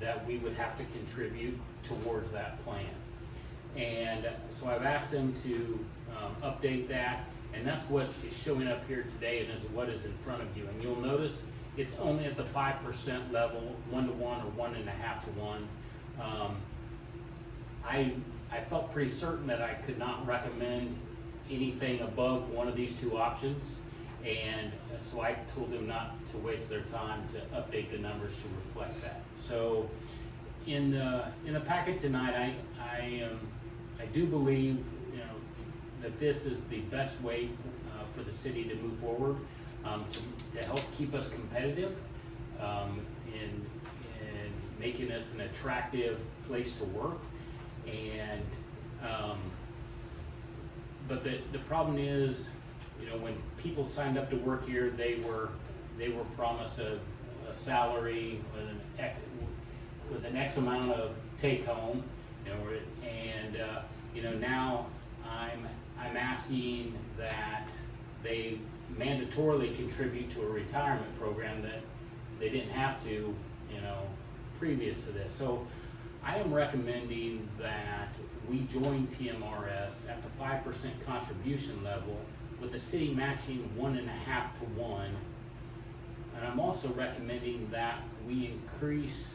that we would have to contribute towards that plan. And so I've asked them to update that, and that's what is showing up here today and is what is in front of you. And you'll notice it's only at the 5% level, 1-to-1 or 1.5-to-1. I felt pretty certain that I could not recommend anything above one of these two options. And so I told them not to waste their time to update the numbers to reflect that. So in the packet tonight, I do believe, you know, that this is the best way for the city to move forward, to help keep us competitive, in making us an attractive place to work. And but the problem is, you know, when people signed up to work here, they were promised a salary with an X amount of take home, you know, and you know, now I'm asking that they mandatorily contribute to a retirement program that they didn't have to, you know, previous to this. So I am recommending that we join TMRS at the 5% contribution level, with the city matching 1.5 to 1. And I'm also recommending that we increase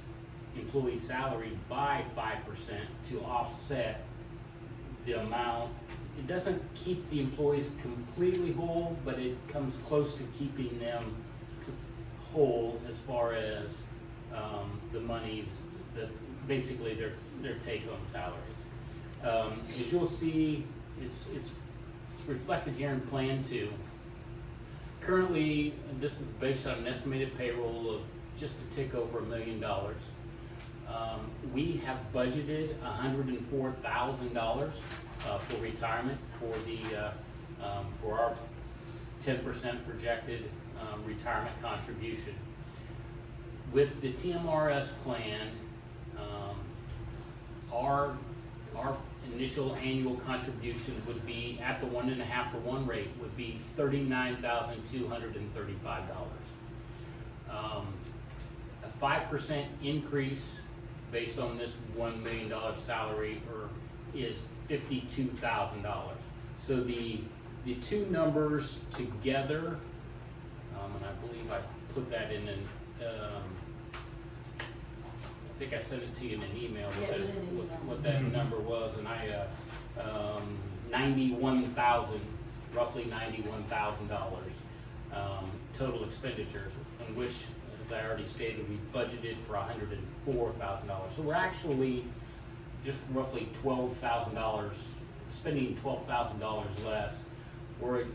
employee salary by 5% to offset the amount. It doesn't keep the employees completely whole, but it comes close to keeping them whole as far as the monies that basically their take-home salaries. As you'll see, it's reflected here in Plan 2. Currently, this is based on an estimated payroll of just a tick over $1 million. We have budgeted $104,000 for retirement for our 10% projected retirement contribution. With the TMRS plan, our initial annual contribution would be, at the 1.5 to 1 rate, would be $39,235. A 5% increase based on this $1 million salary is $52,000. So the two numbers together, and I believe I put that in I think I sent it to you in an email, what that number was, and roughly $91,000 total expenditures, in which, as I already stated, we budgeted for $104,000. So we're actually just roughly $12,000, spending $12,000 less. We're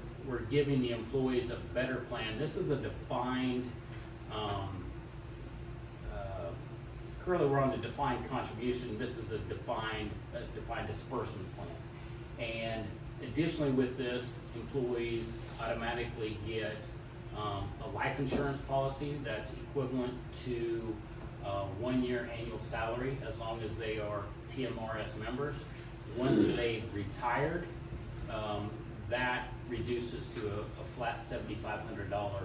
giving the employees a better plan. This is a defined, currently we're on the defined contribution. This is a defined disbursement plan. And additionally with this, employees automatically get a life insurance policy that's equivalent to 1 year annual salary, as long as they are TMRS members. Once they've retired, that reduces to a flat $7,500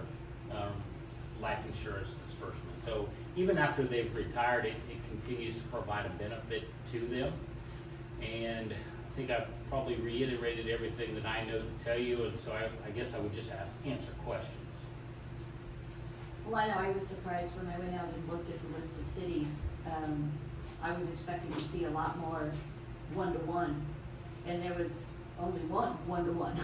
life insurance disbursement. So even after they've retired, it continues to provide a benefit to them. And I think I've probably reiterated everything that I know to tell you, and so I guess I would just answer questions. Well, I know I was surprised when I went out and looked at the list of cities. I was expecting to see a lot more 1-to-1, and there was only one 1-to-1.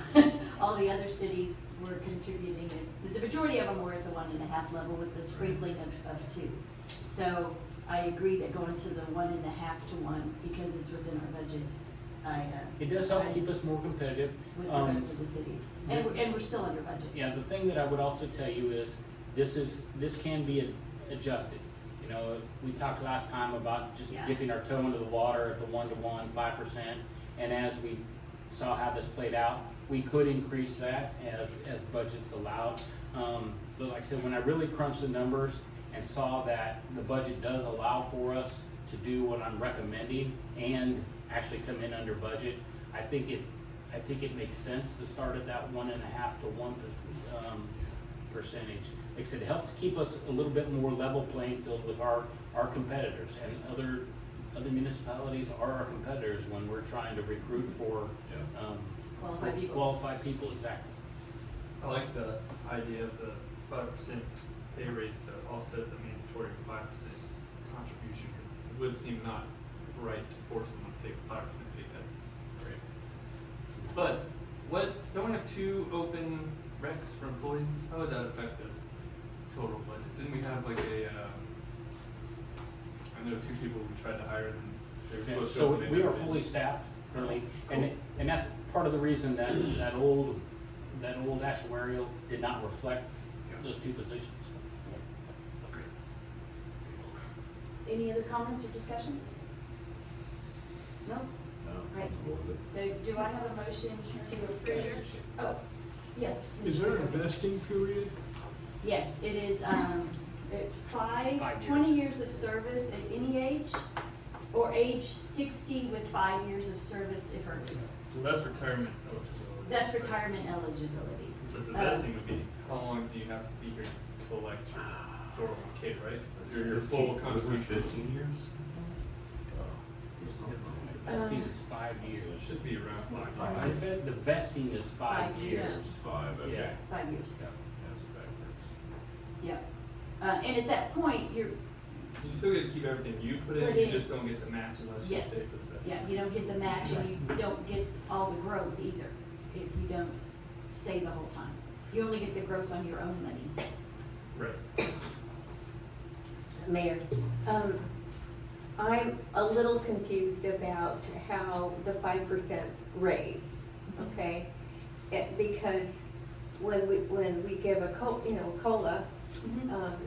All the other cities were contributing, and the majority of them were at the 1.5 level, with the sprinkling of 2. So I agree that going to the 1.5 to 1, because it's within our budget, It does help keep us more competitive. with the rest of the cities, and we're still under budget. Yeah, the thing that I would also tell you is, this can be adjusted. You know, we talked last time about just dipping our toe into the water at the 1-to-1, 5%, and as we saw how this played out, we could increase that as budgets allowed. But like I said, when I really crunched the numbers and saw that the budget does allow for us to do what I'm recommending and actually come in under budget, I think it makes sense to start at that 1.5 to 1 percentage. Like I said, it helps keep us a little bit more level playing field with our competitors, and other municipalities are our competitors when we're trying to recruit for qualified people. Exactly. I like the idea of the 5% pay raise to offset the mandatory 5% contribution, because would seem not right to force someone to take a 5% pay cut, right? But don't we have 2 open recs for employees? How would that affect the total budget? Didn't we have like I know 2 people we tried to hire and they were Yeah, supposed to. so open, we they are never did. fully staffed currently, Cool. and that's part of the reason that old actuarial did not reflect those 2 positions. Any other comments or discussion? No? Right. So do I have a motion to approve? Oh, yes. Is Mr. there a Baker. vesting period? Yes, it is, it's 5 years. 20 years of service at any age, or age 60 with 5 years of service if early. Well, that's retirement eligibility. That's retirement eligibility. But the vesting would be, how long do you have to be here to collect your 401k, right? Your full Wasn't it contribution. 15 years? Vesting is 5 years. It should be around 5. The vesting is 5 5 years. years. 5, okay. Yeah. 5 years, That's backwards. yeah. And at that point, you're, You still get to keep everything you put in, Put you in. just don't get the match unless you Yes. stay for the vesting. yeah, you don't get the match and you don't get all the growth either if you don't stay the whole time. You only get the growth on your own money. Right. Mayor, I'm a little confused about how the 5% raise, okay? Because when we give a COLA,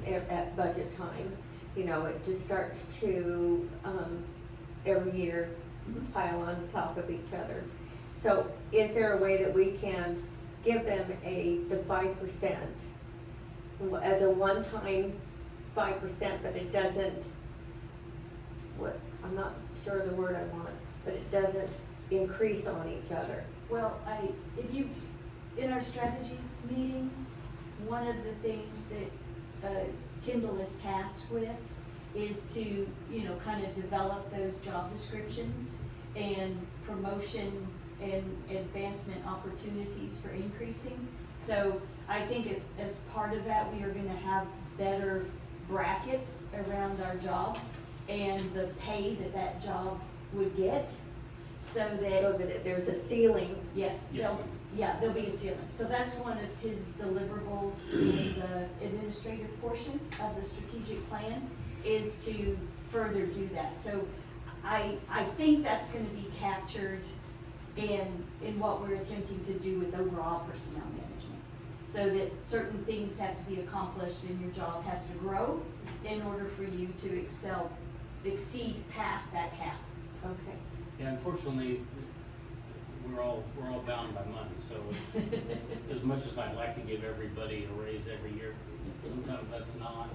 at budget time, it just starts to, every year pile on top of each other. So is there a way that we can give them the 5% as a one-time 5%, but it doesn't, I'm not sure of the word I want, but it doesn't increase on each other? Well, in our strategy meetings, one of the things that Kendall is tasked with is to, kind of develop those job descriptions and promotion and advancement opportunities for increasing. So I think as part of that, we are gonna have better brackets around our jobs and the pay that job would get, so that. There's a ceiling. Yes, Yes, there'll be a ceiling. So that's one of his deliverables in the administrative portion of the strategic plan, is to further do that. So I think that's gonna be captured in what we're attempting to do with overall personnel management. So that certain things have to be accomplished and your job has to grow in order for you to exceed past that cap. Okay. Yeah, unfortunately, we're all bound by money, so as much as I'd like to give everybody a raise every year, sometimes that's not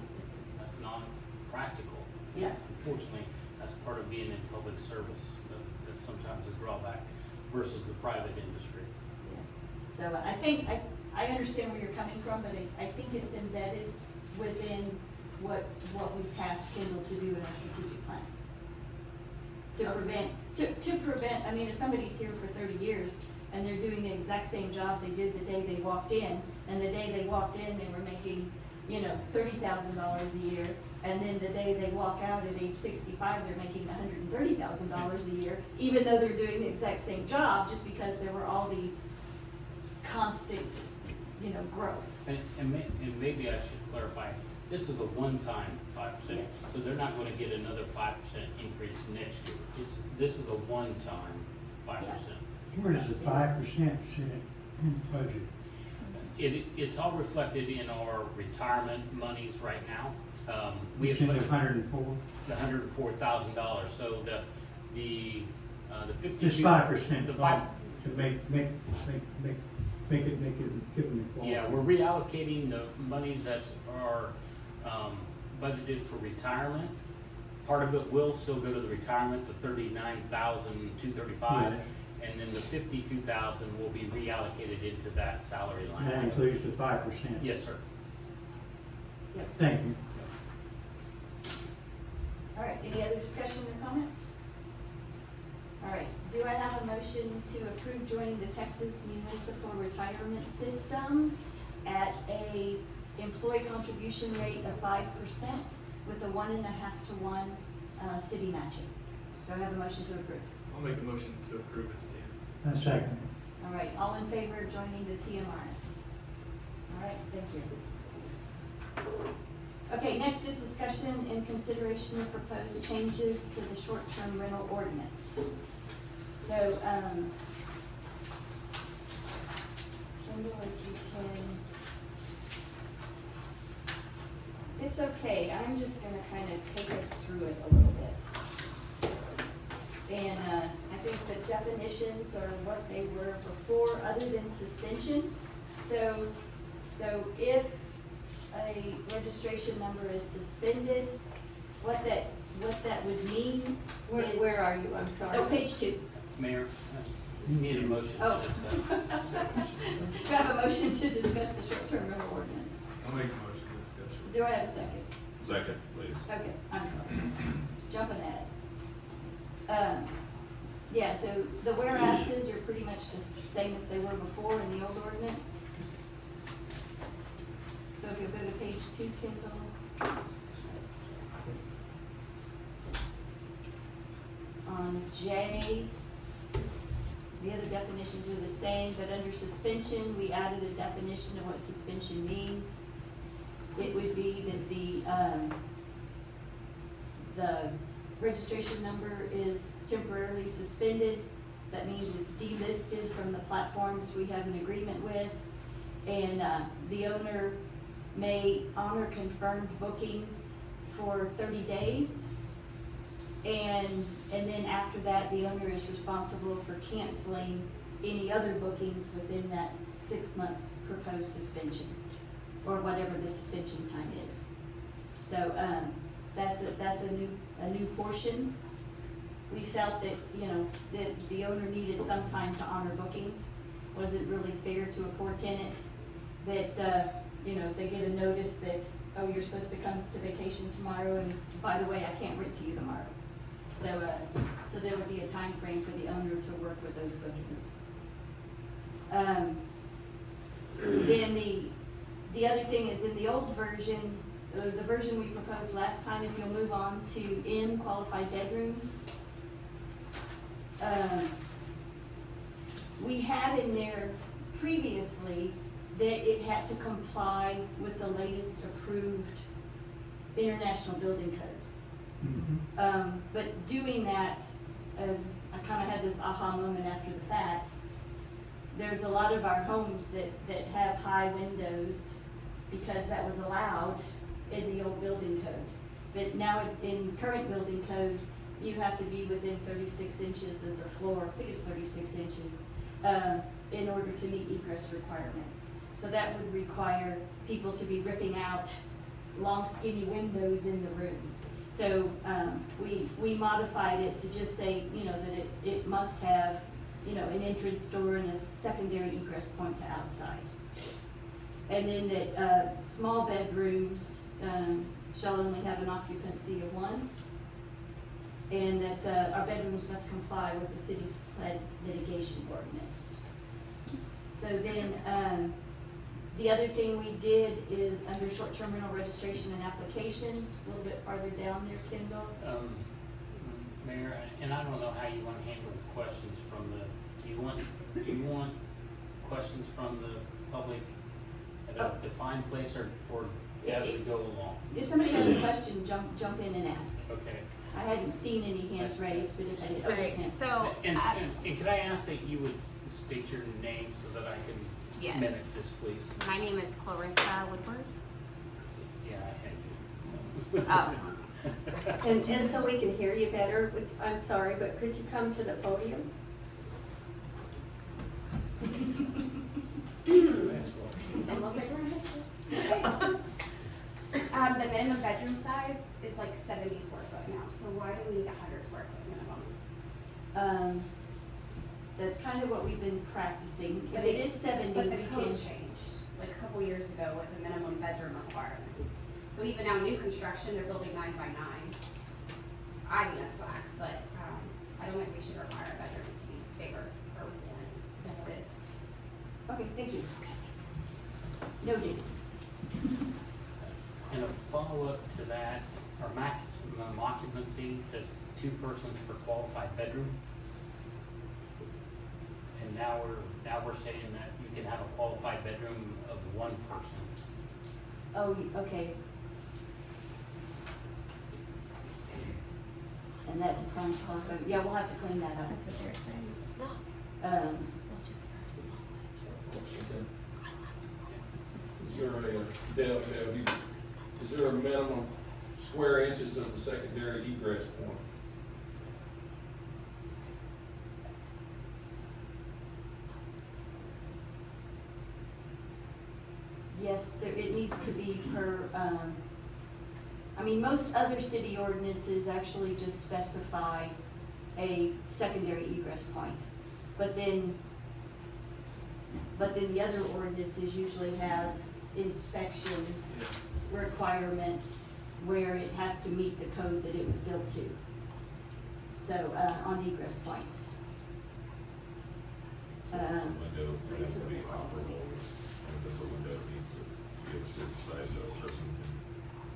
practical. Yeah. Unfortunately, that's part of being in public service, that's sometimes a drawback versus the private industry. So I think, I understand where you're coming from, but I think it's embedded within what we've tasked Kendall to do in our strategic plan. To prevent, I mean, if somebody's here for 30 years and they're doing the exact same job they did the day they walked in, and the day they walked in, they were making, $30,000 a year, and then the day they walk out at age 65, they're making $130,000 a year, even though they're doing the exact same job, just because there were all these constant, growth. And maybe I should clarify, this is a one-time 5%. Yes. So they're not gonna get another 5% increase next year. This is a one-time 5%. Yeah. Where does the 5% sit in the budget? It's all reflected in our retirement monies right now. We It's have in the put 104, the $104,000, so the 52. just 5%. The 5, To make it, give them the quality. yeah, we're reallocating the monies that are budgeted for retirement. Part of it will still go to the retirement, the $39,235, Yeah. and then the $52,000 will be reallocated into that salary line. And that includes the 5%. Yes, sir. Thank you. All right, any other discussion or comments? All right, do I have a motion to approve joining the Texas Municipal Retirement System at a employee contribution rate of 5% with a 1.5 to 1 city matching. Do I have a motion to approve? I'll make a motion to approve as stated. A second. All right, all in favor of joining the TMRS? All right, thank you. Okay, next is discussion and consideration of proposed changes to the short-term rental ordinance. So, Kendall, if you can. It's okay, I'm just gonna kind of take us through it a little bit. And, I think the definitions are what they were before, other than suspension. So if a registration number is suspended, what that would mean is. Where are you? I'm sorry. Oh, page 2. Mayor, you need a motion Oh. to discuss. Do I have a motion to discuss the short-term rental ordinance? I'll make a motion to discuss. Do I have a second? Second, please. Okay, I'm sorry. Jumping at it. Yeah, so the whereases are pretty much the same as they were before in the old ordinance. So if you'll go to page 2, Kendall. On J, the other definitions are the same, but under suspension, we added a definition of what suspension means. It would be that the registration number is temporarily suspended. That means it's delisted from the platforms we have an agreement with. And the owner may honor confirmed bookings for 30 days. And then after that, the owner is responsible for canceling any other bookings within that 6-month proposed suspension, or whatever the suspension time is. So, that's a new portion. We felt that, that the owner needed some time to honor bookings. Wasn't really fair to a poor tenant that, they get a notice that, oh, you're supposed to come to vacation tomorrow, and by the way, I can't rent to you tomorrow. So there would be a time frame for the owner to work with those bookings. Then the other thing is, in the old version, the version we proposed last time, if you'll move on to M, qualified bedrooms. We had in there previously that it had to comply with the latest approved International Building Code. But doing that, I kind of had this aha moment after the fact. There's a lot of our homes that have high windows because that was allowed in the old building code. But now in current building code, you have to be within 36 inches of the floor, I think it's 36 inches, in order to meet egress requirements. So that would require people to be ripping out long skinny windows in the room. So we modified it to just say, that it must have, an entrance door and a secondary egress point to outside. And then that small bedrooms shall only have an occupancy of 1. And that our bedrooms must comply with the city's flood mitigation ordinance. So then the other thing we did is under short-term rental registration and application, a little bit farther down there, Kendall. Mayor, and I don't know how you want to handle questions from do you want questions from the public at a defined place or as we go along? If somebody has a question, jump in and ask. Okay. I hadn't seen any hands raised, but if I did, Sorry, yes, so, And could I ask that you would state your name so that I can Yes. minute this, please? my name is Clarissa Woodward. Yeah, I had you. Oh. And until we can hear you better, I'm sorry, but could you come to the podium? The minimum bedroom size is like 70 square foot now, so why do we need 100 square foot minimum? That's kind of what we've been practicing. If it is 70, But the we code can. changed, like a couple years ago with the minimum bedroom requirements. So even now, new construction, they're building 9 by 9. I think that's whack, but, I don't think we should require bedrooms to be bigger or more than it is. Okay, thank you. Noted. And a follow-up to that, our maximum occupancy says 2 persons per qualified bedroom. And now we're saying that you can have a qualified bedroom of 1 person. Oh, okay. And that just sounds hard. Yeah, we'll have to clean that up. That's what they're saying. Is there is there a minimum square inches of the secondary egress point? Yes, it needs to be per, I mean, most other city ordinances actually just specify a secondary egress point. But then the other ordinances usually have inspections, requirements, where it has to meet the code that it was built to. So, on egress points. Window has to be operable, and this window needs to be a certain size so a person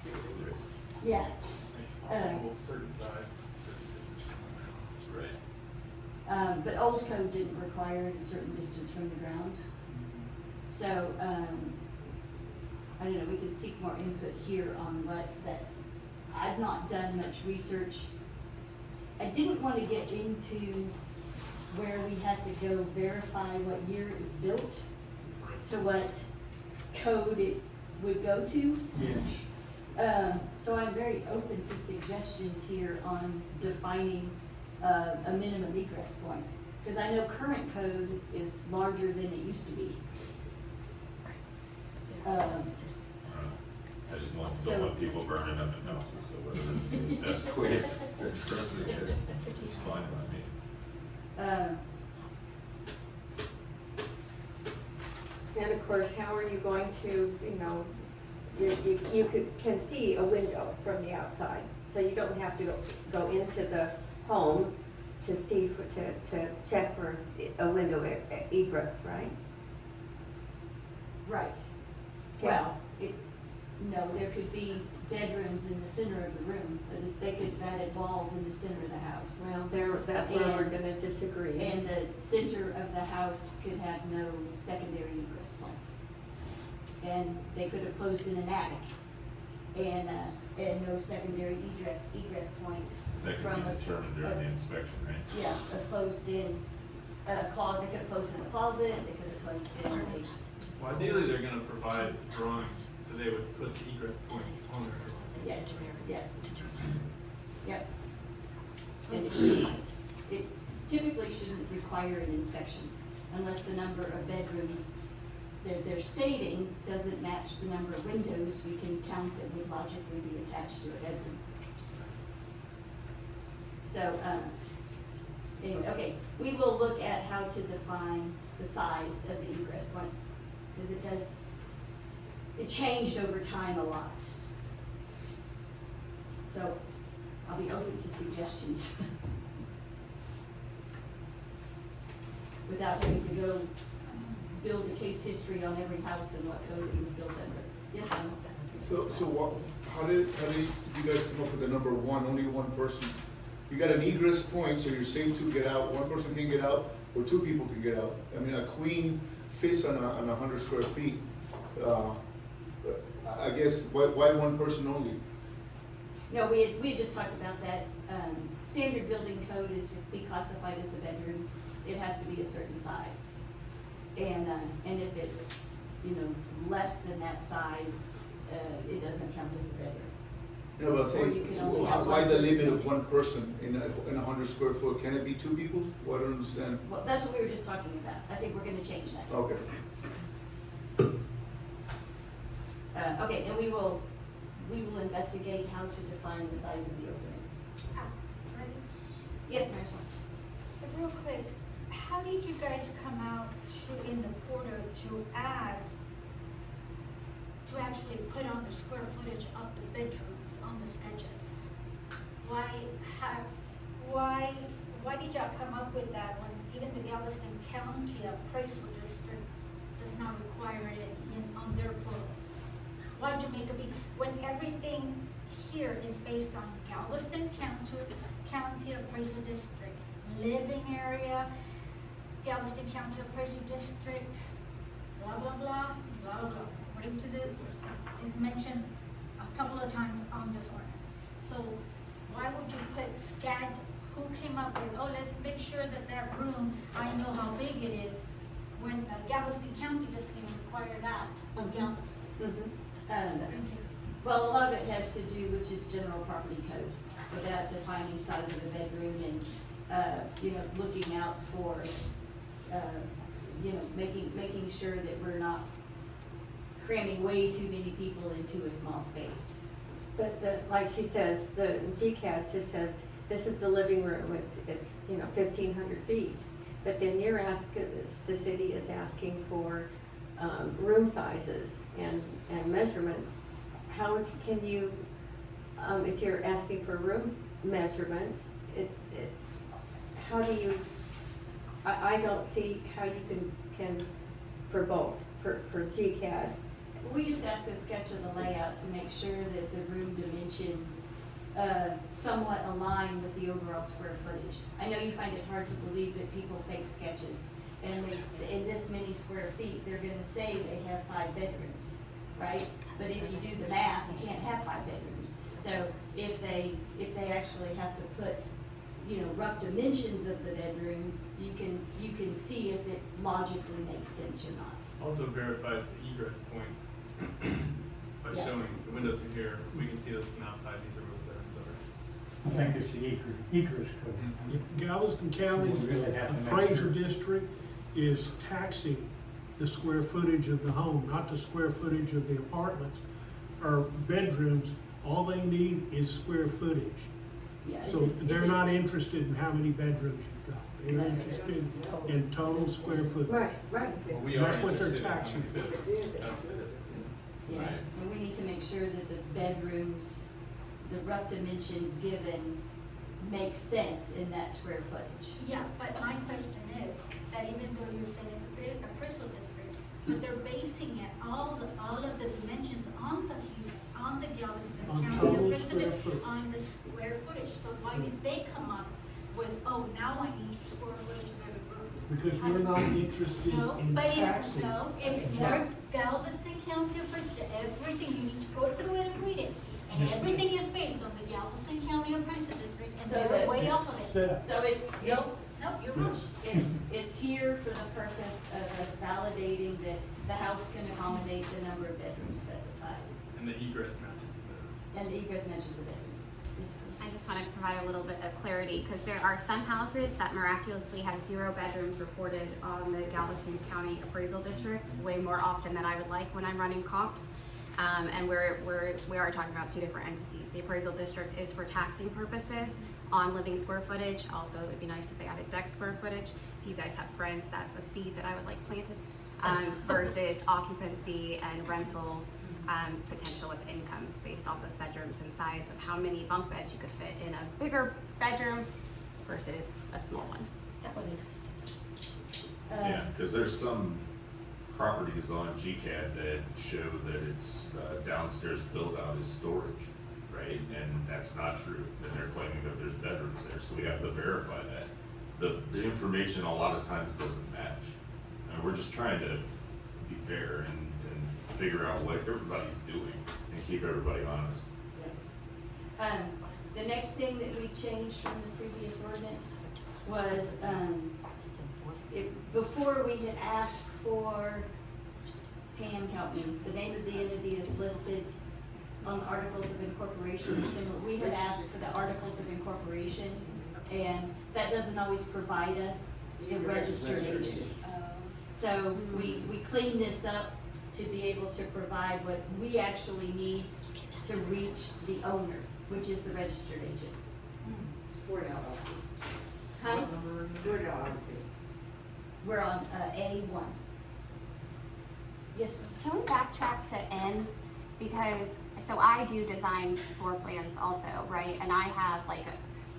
can get through it. Yeah. Certain size, certain distance from the ground. Right. But old code didn't require a certain distance from the ground. So, I don't know, we could seek more input here on what that's, I've not done much research. I didn't want to get into where we had to go verify what year it was built to what code it would go to. So I'm very open to suggestions here on defining a minimum egress point. Because I know current code is larger than it used to be. I just don't want people burning up in houses, so whatever is the best way of addressing it, is fine by me. And of course, how are you going to, you can see a window from the outside, so you don't have to go into the home to see, to check for a window egress, right? Right. Well, no, there could be bedrooms in the center of the room. They could have added walls in the center of the house. Well, that's where we're gonna disagree. And the center of the house could have no secondary egress point. And they could have closed in an attic and no secondary egress point. That from can be determined during the inspection, right? Yeah, a closed in, closet, they could have closed in a closet, they could have closed in a. Well, ideally, they're gonna provide drawings, so they would put the egress points on there. Yes, yes. Yep. And it typically shouldn't require an inspection unless the number of bedrooms they're stating doesn't match the number of windows we can count that would logically be attached to a bedroom. So, anyway, okay, we will look at how to define the size of the egress point, because it changed over time a lot. So, I'll be open to suggestions. Without having to go build a case history on every house and what code it was built under. Yes, ma'am? So what, how did you guys come up with the number 1, only 1 person? You got an egress point, so you're safe to get out, 1 person can get out, or 2 people can get out. I mean, a queen fits on 100 square feet. I guess, why 1 person only? No, we had just talked about that. Standard building code is to be classified as a bedroom, it has to be a certain size. And if it's, less than that size, it doesn't count as a bedroom. No, but I Or you think, can only have why one the limit person. of 1 person in a 100 square foot? Can it be 2 people? Well, I don't understand. Well, that's what we were just talking about. I think we're gonna change that. Okay. Okay, and we will investigate how to define the size of the opening. Yes, Marisol? Real quick, how did you guys come out in the portal to actually put on the square footage of the bedrooms on the sketches? Why did y'all come up with that when even the Galveston County Appraisal District does not require it on their portal? Why Jamaica Beach, when everything here is based on Galveston County Appraisal District, living area, Galveston County Appraisal District, blah, blah, blah, blah, blah. According to this, is mentioned a couple of times on this ordinance. So why would you put SCAD, who came up with, oh, let's make sure that that room, I know how big it is, when Galveston County doesn't even require that of Galveston. Thank you. Well, a lot of it has to do with just general property code, without defining size of a bedroom and, you know, looking out for, you know, making sure that we're not cramming way too many people into a small space. But like she says, the GCAD just says, this is the living room, it's, you know, 1,500 feet. But then you're asking, the city is asking for, room sizes and measurements. How can you, if you're asking for room measurements, how do you, I don't see how you can, for both, for GCAD. We just ask a sketch of the layout to make sure that the room dimensions somewhat align with the overall square footage. I know you find it hard to believe that people fake sketches, and in this many square feet, they're gonna say they have 5 bedrooms, right? But if you do the math, you can't have 5 bedrooms. So if they actually have to put, you know, rough dimensions of the bedrooms, you can see if it logically makes sense or not. Also verifies the egress point by Yeah. showing the windows from here, we can see those from outside, these are both bedrooms over. I think it's the egress code. Galveston County We really have to make Appraisal sure. District is taxing the square footage of the home, not the square footage of the apartments or bedrooms. All they need is square footage. Yeah, So they're not interested in how many bedrooms you've got. They're interested in total square footage. Right. Well, we That's are what they're interested in how taxing many for. bedrooms. Yeah, and we need to make sure that the bedrooms, the rough dimensions given make sense in that square footage. Yeah, but my question is, that even though you're saying it's a appraisal district, but they're basing it, all of the dimensions on the Galveston On County total appraisal square district, footage. on the square footage, so why did they come up with, oh, now I need square footage of every room? Because we're not interested No, in but taxing. it's more Galveston County appraisal, everything, you need to go through it and read it. And everything is based on the Galveston County appraisal district, and So they're that- way off of it. So it's, No, you're wrong. it's here for the purpose of us validating that the house can accommodate the number of bedrooms specified, And the egress matches the bedroom. and the egress matches the bedrooms. Yes, ma'am. I just want to provide a little bit of clarity, because there are some houses that miraculously have 0 bedrooms reported on the Galveston County Appraisal District, way more often than I would like when I'm running comps. And we are talking about 2 different entities. The appraisal district is for taxing purposes on living square footage. Also, it'd be nice if they added deck square footage. If you guys have friends, that's a seed that I would like planted. Versus occupancy and rental potential with income based off of bedrooms and size, with how many bunk beds you could fit in a bigger bedroom versus a small one. That would be nice. Yeah, because there's some properties on GCAD that show that it's downstairs built out as storage, right? And that's not true, and they're claiming that there's bedrooms there, so we have to verify that. The information a lot of times doesn't match. And we're just trying to be fair and figure out what everybody's doing and keep everybody honest. Yep. The next thing that we changed from the previous ordinance was, before we had asked for, Pam, help me, the name of the entity is listed on the Articles of Incorporation. We had asked for the Articles of Incorporation, and that doesn't always provide us the registered agent. So we cleaned this up to be able to provide what we actually need to reach the owner, which is the registered agent. We're LLC. Huh? We're LLC. We're on A1. Yes, Can we backtrack to N? Because, so I do design floor plans also, right? And I have like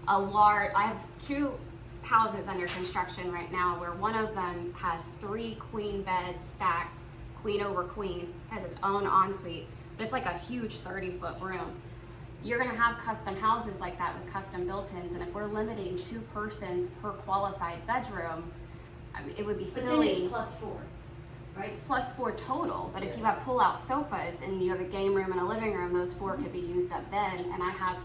I have 2 houses under construction right now where one of them has 3 queen beds stacked, queen over queen, has its own ensuite, but it's like a huge 30-foot room. you're gonna have custom houses like that with custom built-ins, and if we're limiting 2 persons per qualified bedroom, I mean, it would be But then silly. it's +4, right? +4 total, but if you have pull-out sofas and you have a game room and a living room, those 4 could be used up then, and I have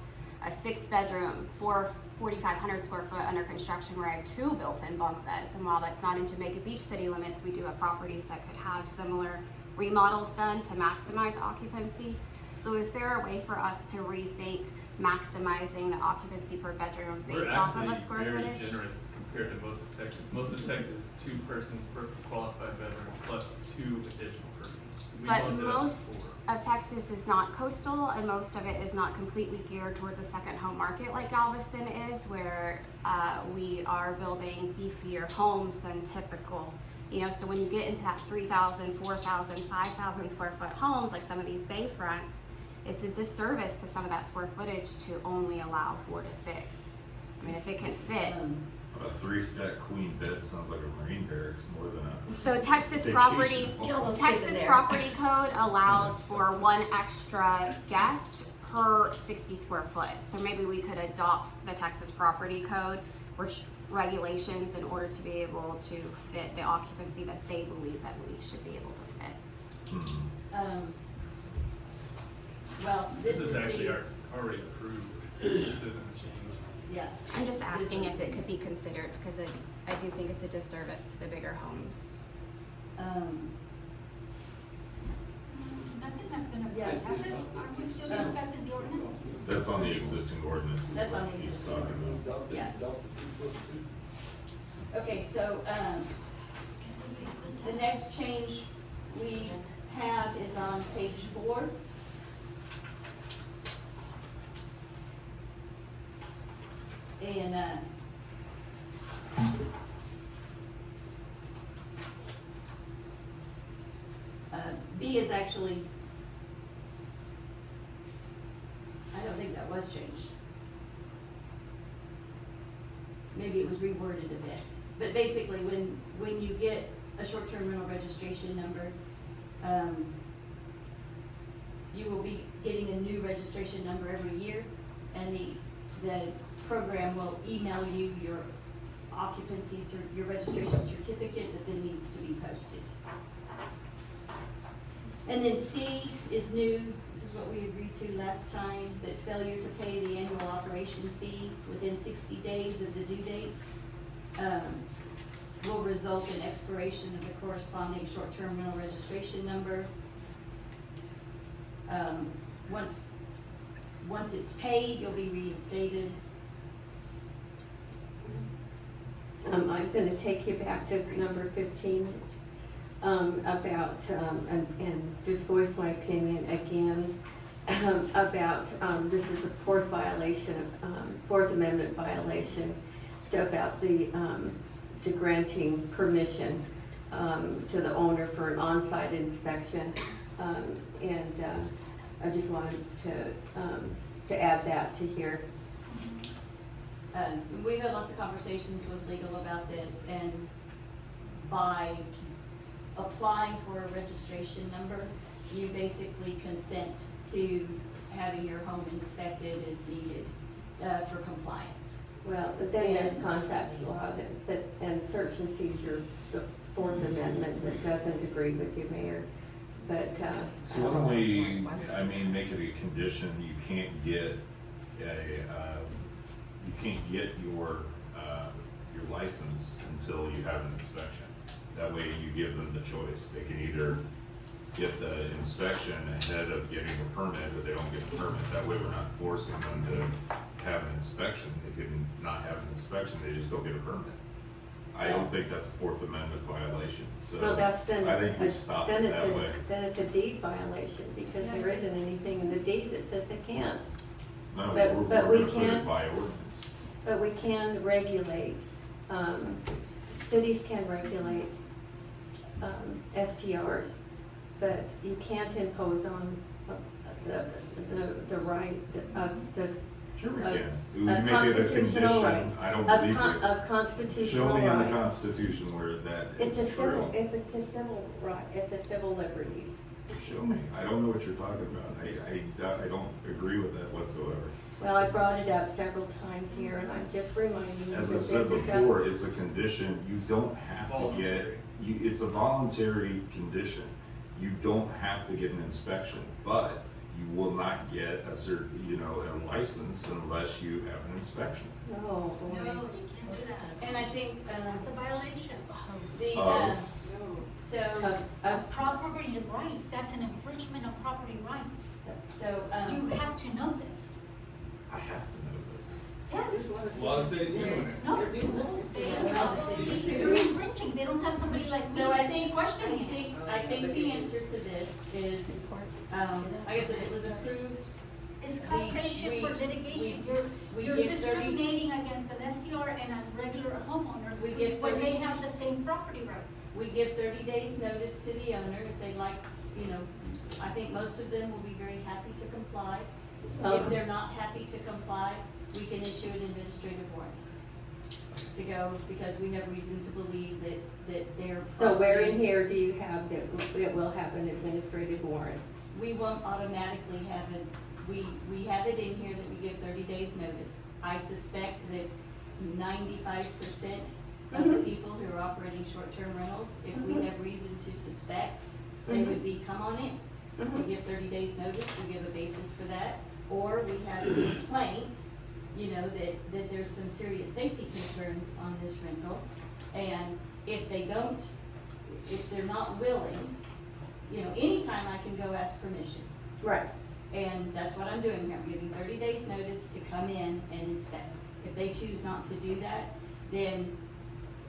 a 6-bedroom, 4,500 square foot under construction where I have 2 built-in bunk beds, and while that's not in Jamaica Beach city limits, we do have properties that could have similar remodels done to maximize occupancy. So is there a way for us to rethink maximizing the occupancy per bedroom We're based off of a actually square very footage? generous compared to most of Texas. Most of Texas is 2 persons per qualified bedroom plus 2 additional persons. We But bumped it up to most 4. of Texas is not coastal, and most of it is not completely geared towards a second home market like Galveston is, where we are building beefier homes than typical. You know, so when you get into that 3,000, 4,000, 5,000 square foot homes, like some of these bayfronts, it's a disservice to some of that square footage to only allow 4 to 6. I mean, if it can fit. A 3-stack queen bed sounds like a Marine barracks more than a. So Texas vacation property, home. Texas property code allows for 1 extra guest per 60 square foot. So maybe we could adopt the Texas property code, which regulations in order to be able to fit the occupancy that they believe that we should be able to fit. Well, This is actually already approved. This isn't a change. Yeah. I'm just asking This if is- it could be considered, because I do think it's a disservice to the bigger homes. Nothing has been Yeah. approved, has it? Aren't we still discussing the ordinance? That's on the existing ordinance. is That's what on the he's existing talking about. Yeah. Okay, so, the next change we have is on page 4. And, B is actually, I don't think that was changed. Maybe it was reworded a bit, but basically, when you get a short-term rental registration number, you will be getting a new registration number every year, and the program will email you your occupancy, your registration certificate that then needs to be posted. And then C is new. This is what we agreed to last time, that failure to pay the annual operation fee within 60 days of the due date will result in expiration of the corresponding short-term rental registration number. Once it's paid, you'll be reinstated. I'm gonna take you back to number 15, about, and just voice my opinion again, about, this is a 4th violation, 4th Amendment violation, about the, to granting permission, to the owner for an on-site inspection. And I just wanted to add that to here. We've had lots of conversations with legal about this, and by applying for a registration number, you basically consent to having your home inspected as needed for compliance. Well, but then there's contract law that, and search and seizure, the 4th Amendment that doesn't agree with you, Mayor, but, So why don't we, I mean, make it a condition, you can't get your license until you have an inspection. That way you give them the choice. They can either get the inspection ahead of getting a permit, or they don't get a permit. That way we're not forcing them to have an inspection. They can not have an inspection, they just don't get a permit. I don't think that's a 4th Amendment violation, so well, that's then. I think we stop it that way. Then it's a deed violation, because there isn't anything in the deed that says they can't. No, but we're we gonna put it can- by ordinance. But we can regulate, cities can regulate, STRs, but you can't impose on the right of the. Sure we of- can. We of make it a constitutional condition. rights. I don't Of believe con- it. of constitutional Show me in the rights. Constitution where that It's a is free. civil, it's a civil right, it's a civil liberties. Show me. I don't know what you're talking about. I don't agree with that whatsoever. Well, I brought it up several times here, and I'm just reminding you that As I this said is before, it's a condition. You don't have to get, Voluntary. it's a voluntary condition. You don't have to get an inspection, but you will not get a license unless you have an inspection. Oh, boy. No, you can't do that. And I think, That's a violation. the, Of? so, Property rights, that's an infringement of property rights. so, You have to know this. I have to know this. Yes. A lot of cities doing it. No, they don't have, they're infringing, they don't have somebody like me so I that's think, questioning it. I think the answer to this is, like I said, it was approved. It's causation for litigation, we you're give 30 discriminating against an SDR and a regular homeowner, We which give when 30 they have the same property rights. We give 30 days notice to the owner if they'd like, I think most of them will be very happy to comply. If they're not happy to comply, we can issue an administrative warrant to go, because we have reason to believe that they're. So where in here do you have that it will have an administrative warrant? We won't automatically have it, we have it in here that we give 30 days notice. I suspect that 95% of the people who are operating short-term rentals, if we have reason to suspect, they would be, come on in. We give 30 days notice, we give a basis for that. Or we have complaints, that there's some serious safety concerns on this rental. And if they're not willing, anytime I can go ask permission. Right. And that's what I'm doing here, I'm giving 30 days notice to come in and inspect. If they choose not to do that, then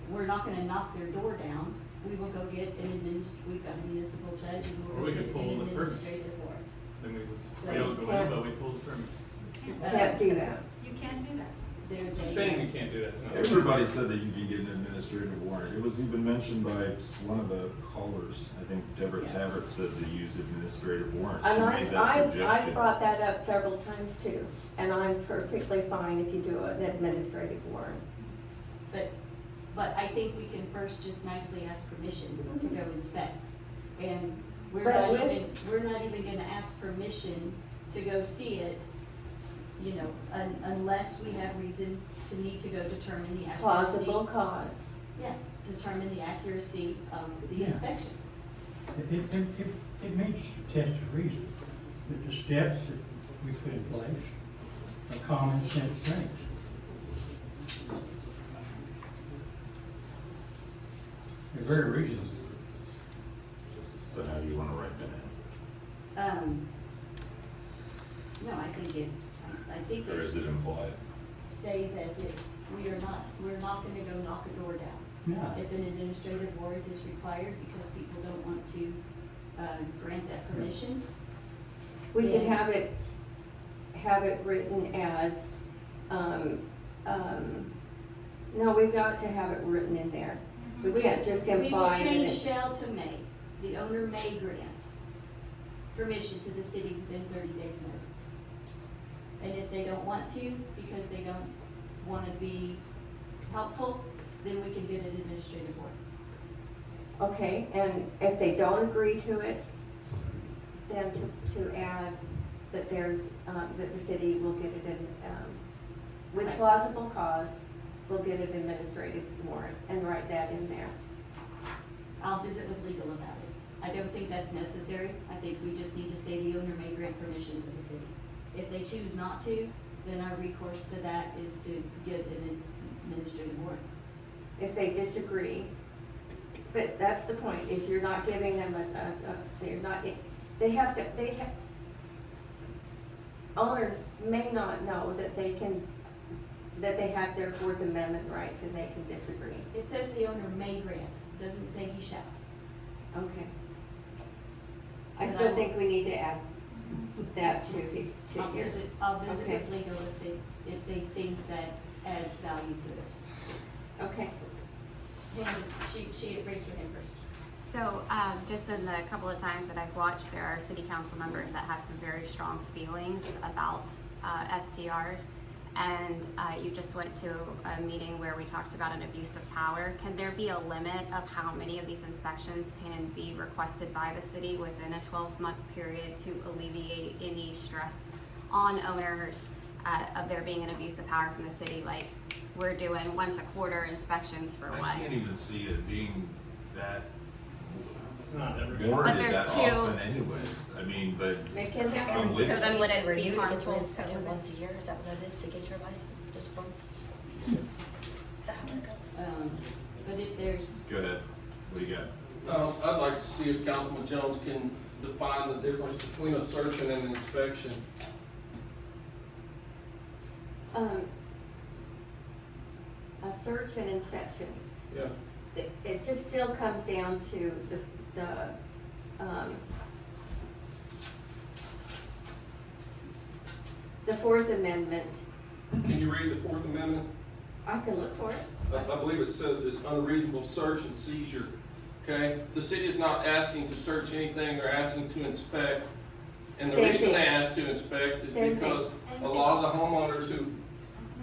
we're not gonna knock their door down. We will go get we've got a municipal judge and Or we'll we go could get pull an the permit. administrative warrant. Then we would just, So we don't you go in, can't- but we pull the permit. Can't do that. You can't do that. There's Saying you can't do that, it's not. Everybody said that you can get an administrative warrant. It was even mentioned by one of the callers. I think Deborah Yeah. Tabbert said to use administrative warrants. She And made that I suggestion. brought that up several times too, and I'm perfectly fine if you do an administrative warrant. But I think we can first just nicely ask permission to go inspect. And we're But not even gonna ask permission to go see it, unless we have reason to need to go determine the accuracy. Plausible cause. Yeah, determine the accuracy of the Yeah. inspection. It makes the test of reason, that the steps that we put in place are common sense things. They're very reasonable. So how do you wanna write that in? No, I think Or is it implied? stays as is. We're not gonna go knock a door down. No. If an administrative warrant is required because people don't want to, grant that permission, We can Yeah. have it written as, no, we've got to have it written in there. So we can't just we will imply that change it. shall to may. The owner may grant permission to the city within 30 days notice. And if they don't want to, because they don't wanna be helpful, then we can get an administrative warrant. Okay, and if they don't agree to it, then to add that that the city will get it in, with Right. plausible cause, we'll get an administrative warrant and write that in there. I'll visit with legal about it. I don't think that's necessary. I think we just need to say the owner may grant permission to the city. If they choose not to, then our recourse to that is to get an administrative warrant. If they disagree, but that's the point, is you're not giving them owners may not know that they have their Fourth Amendment rights and they can disagree. It says the owner may grant, doesn't say he shall. Okay. I And I still will- think we need to add that to here. I'll visit Okay. with legal if they think that adds value to it. Okay. She raised her hand first. So, just in the couple of times that I've watched, there are city council members that have some very strong feelings about STRs. and you just went to a meeting where we talked about an abuse of power. Can there be a limit of how many of these inspections can be requested by the city within a 12-month period to alleviate any stress on owners of there being an abuse of power from the city? Like, we're doing once a quarter inspections for I what? can't even see it being that Not every. warranted But there's that two- often anyways. I mean, but Because I'm with So you. then would it be Renewed, it gets harmful re-inspected to- once a year, is that what it is to get your license, just once? Is that how it goes? But if there's, Go ahead. What do you got? I'd like to see if Councilman Jones can define the difference between a search and an inspection. A search and inspection, Yeah. it just still comes down to the Fourth Amendment. Can you read the Fourth Amendment? I can look for it. I believe it says it's unreasonable search and seizure, okay? The city is not asking to search anything, they're asking to inspect. And the Same reason they thing. ask to inspect is Same thing. because a lot of the homeowners who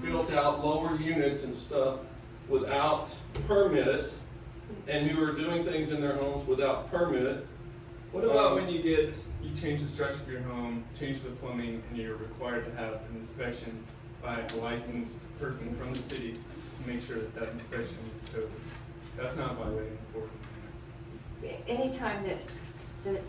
built out lower units and stuff without permit, and who are doing things in their homes without permit. What about when you change the structure of your home, change the plumbing, and you're required to have an inspection by a licensed person from the city to make sure that that inspection is coded? That's not violating the Fourth Amendment. Anytime that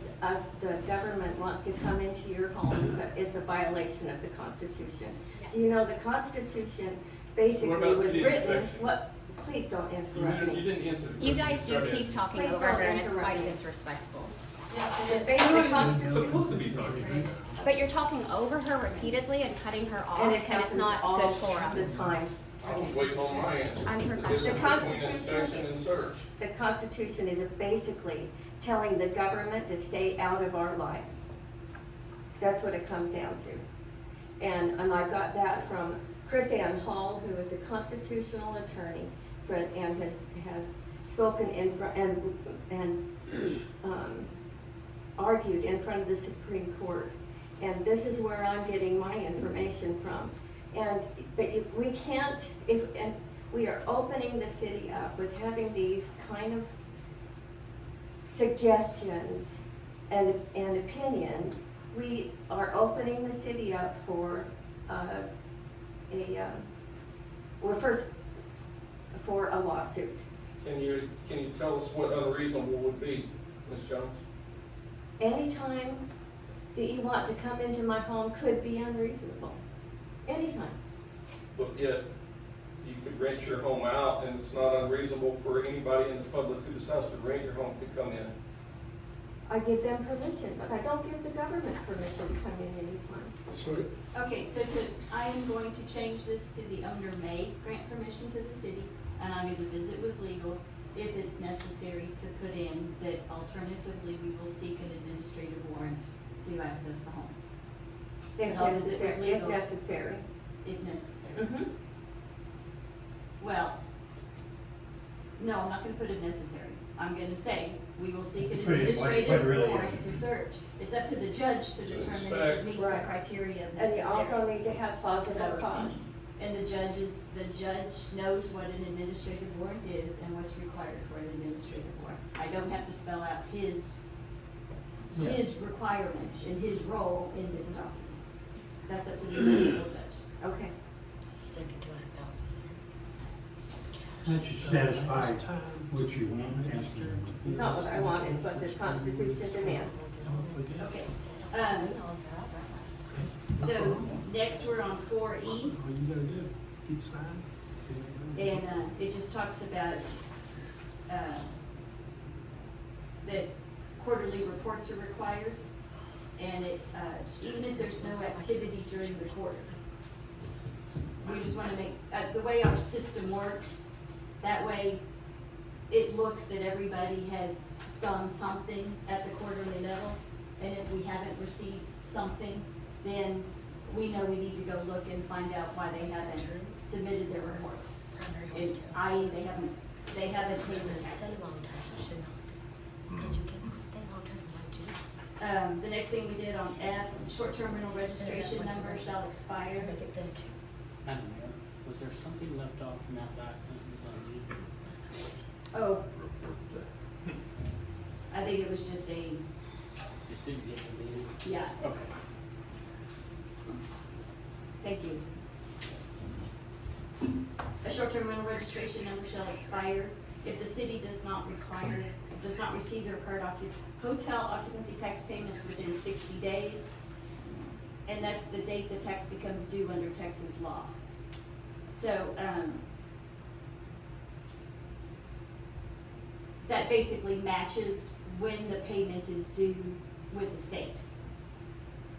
the government wants to come into your home, it's a violation of the Constitution. Do you know the Constitution basically What about was city written, inspection? what, please don't You interrupt didn't, me. you didn't answer the question. You guys do started. keep talking Please over don't her, and it's interrupt quite me. disrespectful. The basic You're Constitution, supposed to be talking. But you're talking over her repeatedly and cutting her off, and and, it it's happens not all good for the them. time. I was waiting on my answer. I'm The professional. difference The between Constitution- inspection and search. The Constitution is basically telling the government to stay out of our lives. That's what it comes down to. And I got that from Chris Ann Hall, who is a constitutional attorney and has spoken in front and argued in front of the Supreme Court. And this is where I'm getting my information from. We can't, and we are opening the city up with having these kind of suggestions and opinions. We are opening the city up for for a lawsuit. Can you tell us what unreasonable would be, Ms. Jones? Anytime that you want to come into my home could be unreasonable. Anytime. But yet, you could rent your home out and it's not unreasonable for anybody in the public who decides to rent your home could come in. I give them permission, but I don't give the government permission to come in anytime. okay, so I am going to change this to the owner may grant permission to the city, and I'm going to visit with legal if it's necessary to put in that alternatively we will seek an administrative warrant to access the home, If I'll visit with necessary, if legal. necessary. if necessary. Mhm. Well, no, I'm not gonna put it necessary. I'm gonna say, we will seek an Put it like- administrative what really warrant is. to search. It's up to the judge to determine if inspect. it meets the Right. criteria of And you also necessary. need to have plausible cause. And the judge knows what an administrative warrant is and what's required for an administrative warrant. I don't have to spell out his requirements and his role in this document. That's up to the municipal judge. Okay. Second to That should satisfy what you want and. It's not what I want, it's what the Constitution demands. Okay, so next we're on 4E. All you gotta do, keep signing. And it just talks about that quarterly reports are required. And even if there's no activity during the quarter. We just wanna make, the way our system works, that way it looks that everybody has done something at the quarterly level. And if we haven't received something, then we know we need to go look and find out why they haven't submitted their reports. I.e., they haven't paid their Stay taxes. long term, should not, because you cannot stay long term for like 2 weeks. The next thing we did on F, short-term rental registration number shall expire. Make it then 2. Madam Mayor, was there something left off from that last sentence on E? Oh, I think it was just a, Just didn't get deleted? yeah, Okay. thank you. A short-term rental registration number shall expire if the city does not receive the required hotel occupancy tax payments within 60 days. And that's the date the tax becomes due under Texas law. So, that basically matches when the payment is due with the state.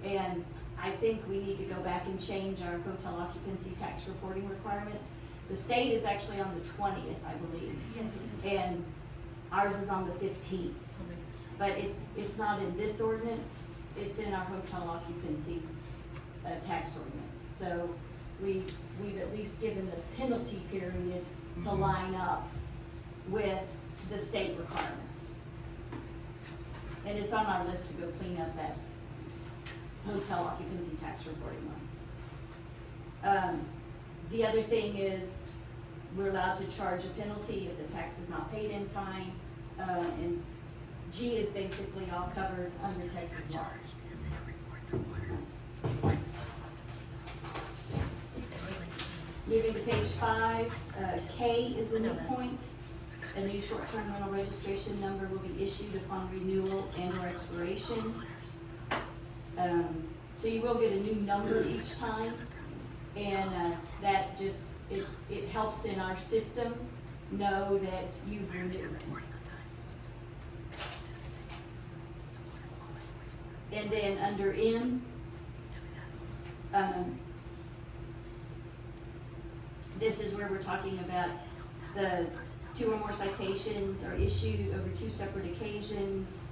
And I think we need to go back and change our hotel occupancy tax reporting requirements. The state is actually on the 20th, I believe. And ours is on the 15th. But it's not in this ordinance, it's in our hotel occupancy tax ordinance. So we've at least given the penalty period to line up with the state requirements. And it's on our list to go clean up that hotel occupancy tax reporting one. The other thing is, we're allowed to charge a penalty if the tax is not paid in time, and G is basically all covered under Texas law. Moving to page 5, K is a new point. A new short-term rental registration number will be issued upon renewal and/or expiration. So you will get a new number each time, and that just, it helps in our system know that you've renewed. And then under M, this is where we're talking about the 2 or more citations are issued over 2 separate occasions.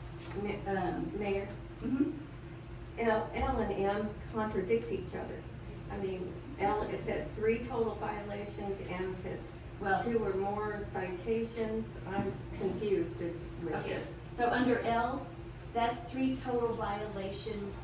Mayor, Mhm. L and M contradict each other. I mean, L, it says 3 total violations, M says Well, 2 or more citations. I'm confused with okay, this. so under L, that's 3 total violations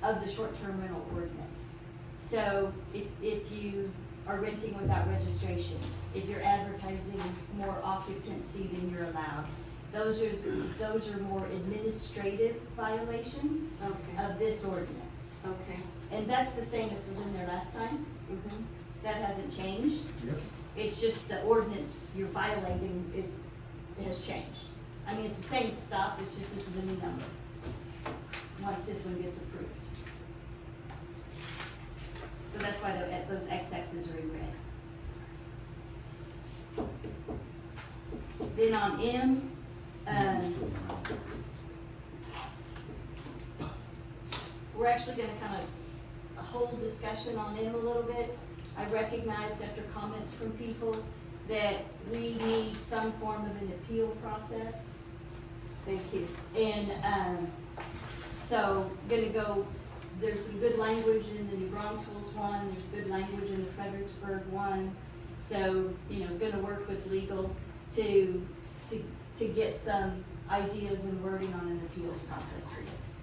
of the short-term rental ordinance. So if you are renting without registration, if you're advertising more occupancy than you're allowed, those are more administrative violations Okay, of this ordinance. okay. And that's the same as was in there last time. Mhm. That hasn't changed. Yep. It's just the ordinance you're violating has changed. I mean, it's the same stuff, it's just this is a new number, once this one gets approved. So that's why those XXs are in red. Then on M, we're actually gonna kind of hold discussion on M a little bit. I recognize after comments from people that we need some form of an appeal process. Thank you. And, so gonna go, there's some good language in the New Braunfels one, there's good language in the Fredericksburg one. So, gonna work with legal to get some ideas and wording on an appeals process for this.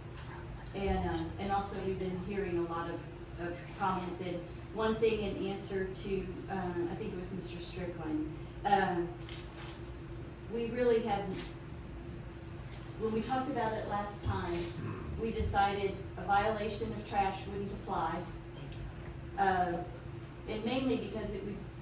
And also we've been hearing a lot of comments, and one thing in answer to, I think it was Mr. Strickland, we really hadn't, when we talked about it last time, we decided a violation of trash wouldn't apply. And mainly because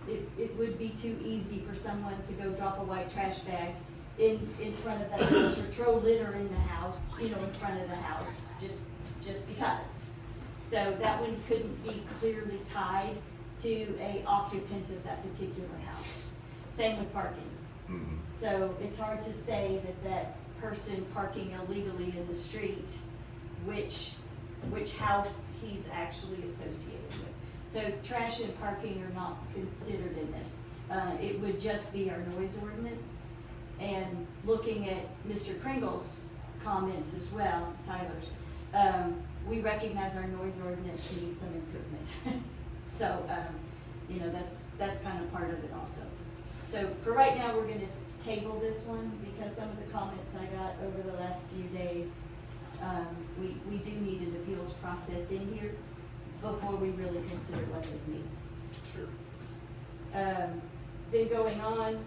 it would be too easy for someone to go drop a white trash bag in front of the house, or throw litter in the house, in front of the house, just because. So that one couldn't be clearly tied to a occupant of that particular house. Same with parking. Mhm. So it's hard to say that person parking illegally in the street, which house he's actually associated with. So trash and parking are not considered in this. It would just be our noise ordinance. And looking at Mr. Kringle's comments as well, Tyler's, we recognize our noise ordinance needs some improvement. So, that's kind of part of it also. So for right now, we're gonna table this one because some of the comments I got over the last few days, we do need an appeals process in here. before we really consider what this means. Sure. Then going on,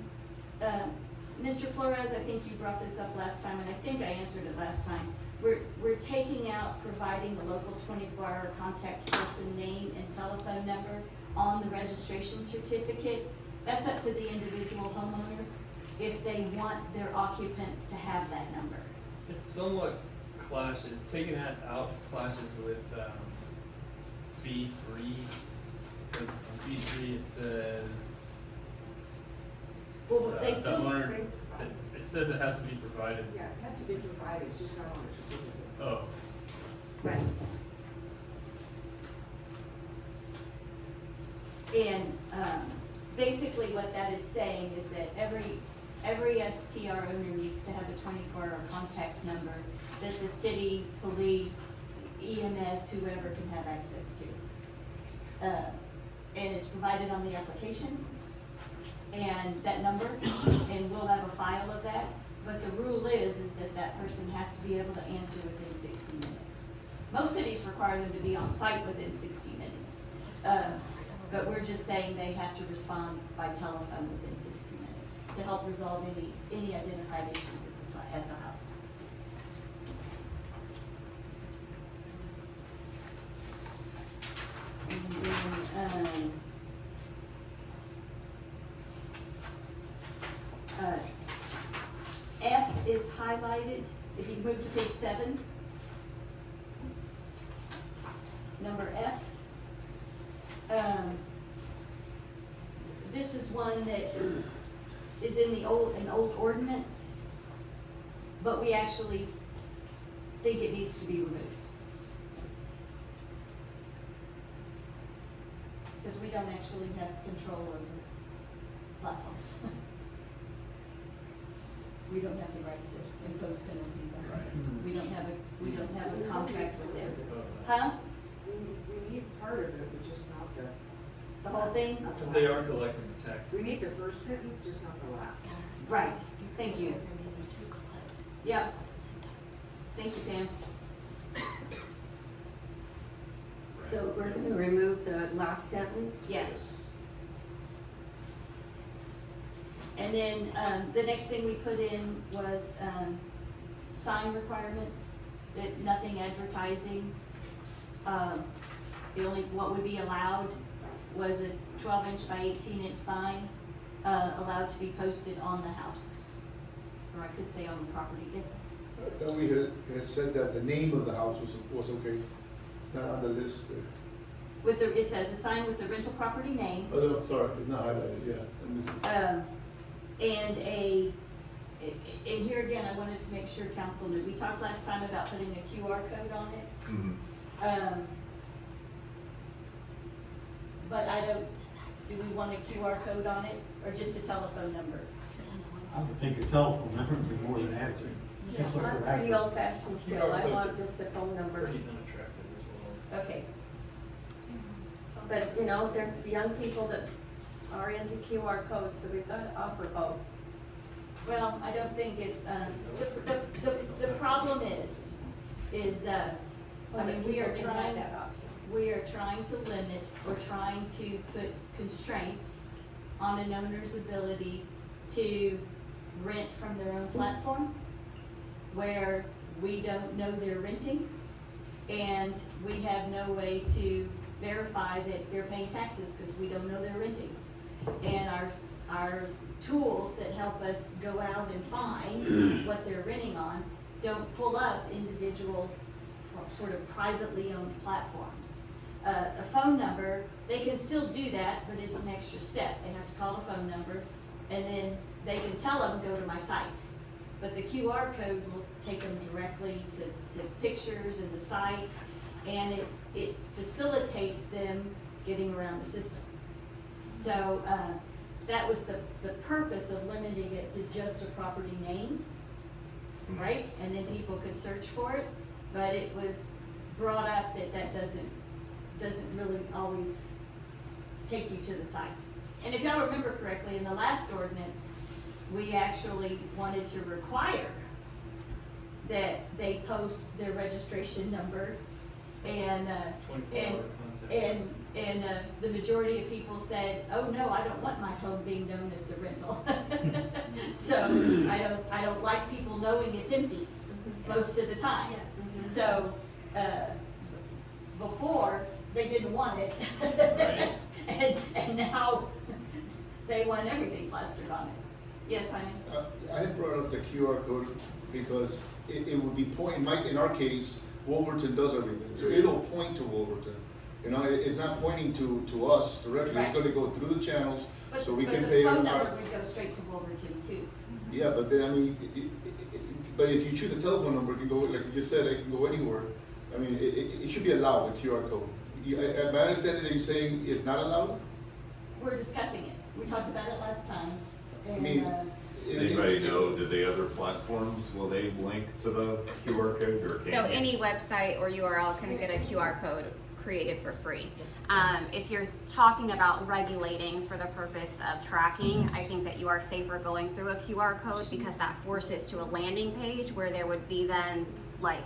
Mr. Flores, I think you brought this up last time, and I think I answered it last time. We're taking out providing the local 24-hour contact person name and telephone number on the registration certificate. That's up to the individual homeowner if they want their occupants to have that number. It somewhat clashes, taking that out clashes with B3, because on B3 it says, Well, they the still, owner, it says it has to be provided. Yeah, it has to be provided, it's just not on the certificate. Oh, right. And basically what that is saying is that every STR owner needs to have a 24-hour contact number that the city, police, EMS, whoever can have access to. And it's provided on the application and that number, and we'll have a file of that. But the rule is that that person has to be able to answer within 60 minutes. Most cities require them to be on site within 60 minutes. But we're just saying they have to respond by telephone within 60 minutes to help resolve any identified issues at the site, at the house. And then, F is highlighted, if you move to page 7. Number F. This is one that is in an old ordinance, but we actually think it needs to be removed. Because we don't actually have control over platforms. We don't have the right to impose penalties on them. We don't have a contract with them. Huh? We need part of it, but just not The whole thing? not the because they last are sentence. collecting the taxes. We need the first sentence, just not the last. Right, thank you. Yeah. Thank you, Pam. So we're gonna remove the last sentence? Yes. And then, the next thing we put in was, sign requirements, that nothing advertising. The only, what would be allowed was a 12-inch by 18-inch sign, allowed to be posted on the house. Or I could say on the property, yes. I thought we had said that the name of the house was okay. It's not on the list there. It says a sign with the rental property name, Oh, sorry, it's not highlighted, yeah. I missed it. and here again, I wanted to make sure council knew, we talked last time about putting a QR code on it. Mhm. But do we want a QR code on it, or just a telephone number? I would think a telephone number would be more than adequate. That's what I'm we're pretty after. old fashioned still, I want just a phone number. Pretty unattractive as well. Okay. But, you know, there's young people that are into QR codes, so we've got to offer both. Well, I don't think it's, the problem is, I mean, we are People can have trying, that option. we are trying to limit, or trying to put constraints on an owner's ability to rent from their own platform, where we don't know they're renting, and we have no way to verify that they're paying taxes, because we don't know they're renting. And our tools that help us go out and find what they're renting on don't pull up individual sort of privately owned platforms. A phone number, they can still do that, but it's an extra step. They have to call a phone number, and then they can tell them, go to my site. But the QR code will take them directly to pictures and the site, and it facilitates them getting around the system. So that was the purpose of limiting it to just a property name, right? And then people could search for it, but it was brought up that doesn't really always take you to the site. And if y'all remember correctly, in the last ordinance, we actually wanted to require that they post their registration number And, 24-hour contact. the majority of people said, oh no, I don't want my home being known as a rental. So I don't like people knowing it's empty most of the time. So, before, they didn't want it. And now they want everything plastered on it. Yes, honey? I had brought up the QR code because it would be pointing, in our case, Wolverton does everything, so it'll point to Wolverton. You know, it's not pointing to us directly, it's gonna go through the channels, so we can pay. But the phone number would go straight to Wolverton too. Yeah, but then, I mean, but if you choose a telephone number, it can go, like you said, it can go anywhere. I mean, it should be allowed, the QR code. My understanding that you're saying it's not allowed? We're discussing it. We talked about it last time. I mean, Does anybody know, do the other platforms, will they link to the QR code or So can't they? any website or URL can get a QR code created for free. If you're talking about regulating for the purpose of tracking, I think that you are safer going through a QR code because that forces to a landing page where there would be then like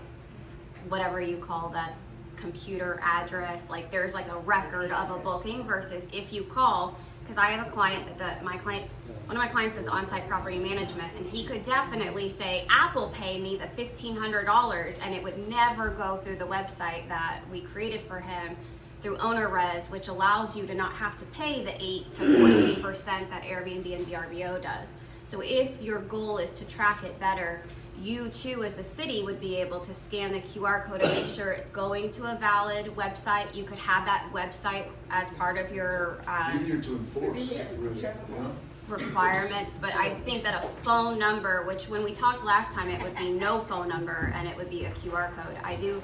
whatever you call that computer address, like there's like a record of a booking versus if you call, because I have a client that one of my clients does on-site property management, and he could definitely say, Apple pay me the $1,500, and it would never go through the website that we created for him through Owner Res, which allows you to not have to pay the 8 to 14% that Airbnb and VRBO does. So if your goal is to track it better, you too as the city would be able to scan the QR code and make sure it's going to a valid website. You could have that website as part of your It's easier to enforce, really, you know? requirements, but I think that a phone number, which when we talked last time, it would be no phone number and it would be a QR code. I do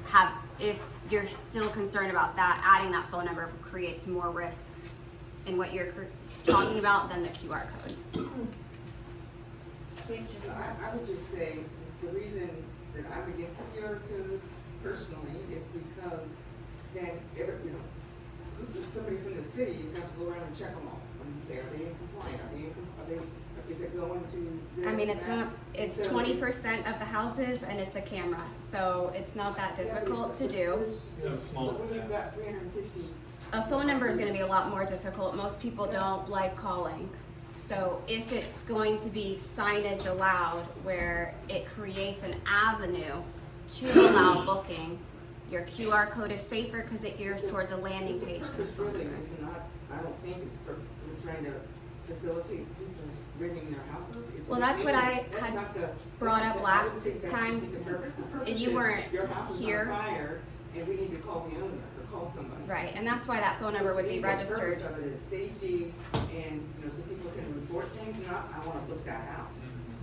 have, if you're still concerned about that, adding that phone number creates more risk in what you're talking about than the QR code. I would just say, the reason that I'm against the QR code personally is because then somebody from the city is gonna have to go around and check them all and say, are they in compliance, is it going to this? I mean, and it's that? not, it's And so 20% of the houses and it's a camera, so it's not that difficult to do. Yeah, small But when step. you've got 350. A phone number is gonna be a lot more difficult. Most people don't like calling. So if it's going to be signage allowed where it creates an avenue to allow booking, your QR code is safer because it gears towards a landing page. The purpose really is not, I don't think it's for, we're trying to facilitate people renting their houses. It's Well, that's what I that's had not the- brought that's up not- I don't last think that time. should be the purpose. The purpose You is weren't your house is here. on fire and we need to call the owner or call somebody. Right, and that's why that phone number So would to be me, registered. The purpose of it is safety and, so people can report things, not, I wanna book that house.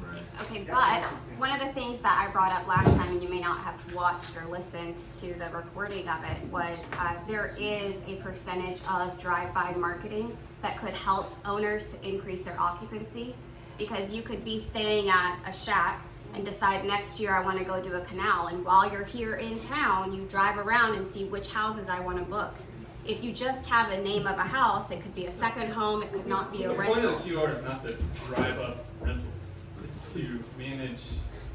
Right. Okay, That's but my concern. one of the things that I brought up last time, and you may not have watched or listened to the recording of it, was there is a percentage of drive-by marketing that could help owners to increase their occupancy. Because you could be staying at a shack and decide next year I wanna go do a canal, and while you're here in town, you drive around and see which houses I wanna book. If you just have a name of a house, it could be a second home, it could not be a The point rental. of the QR is not to drive up rentals, it's to manage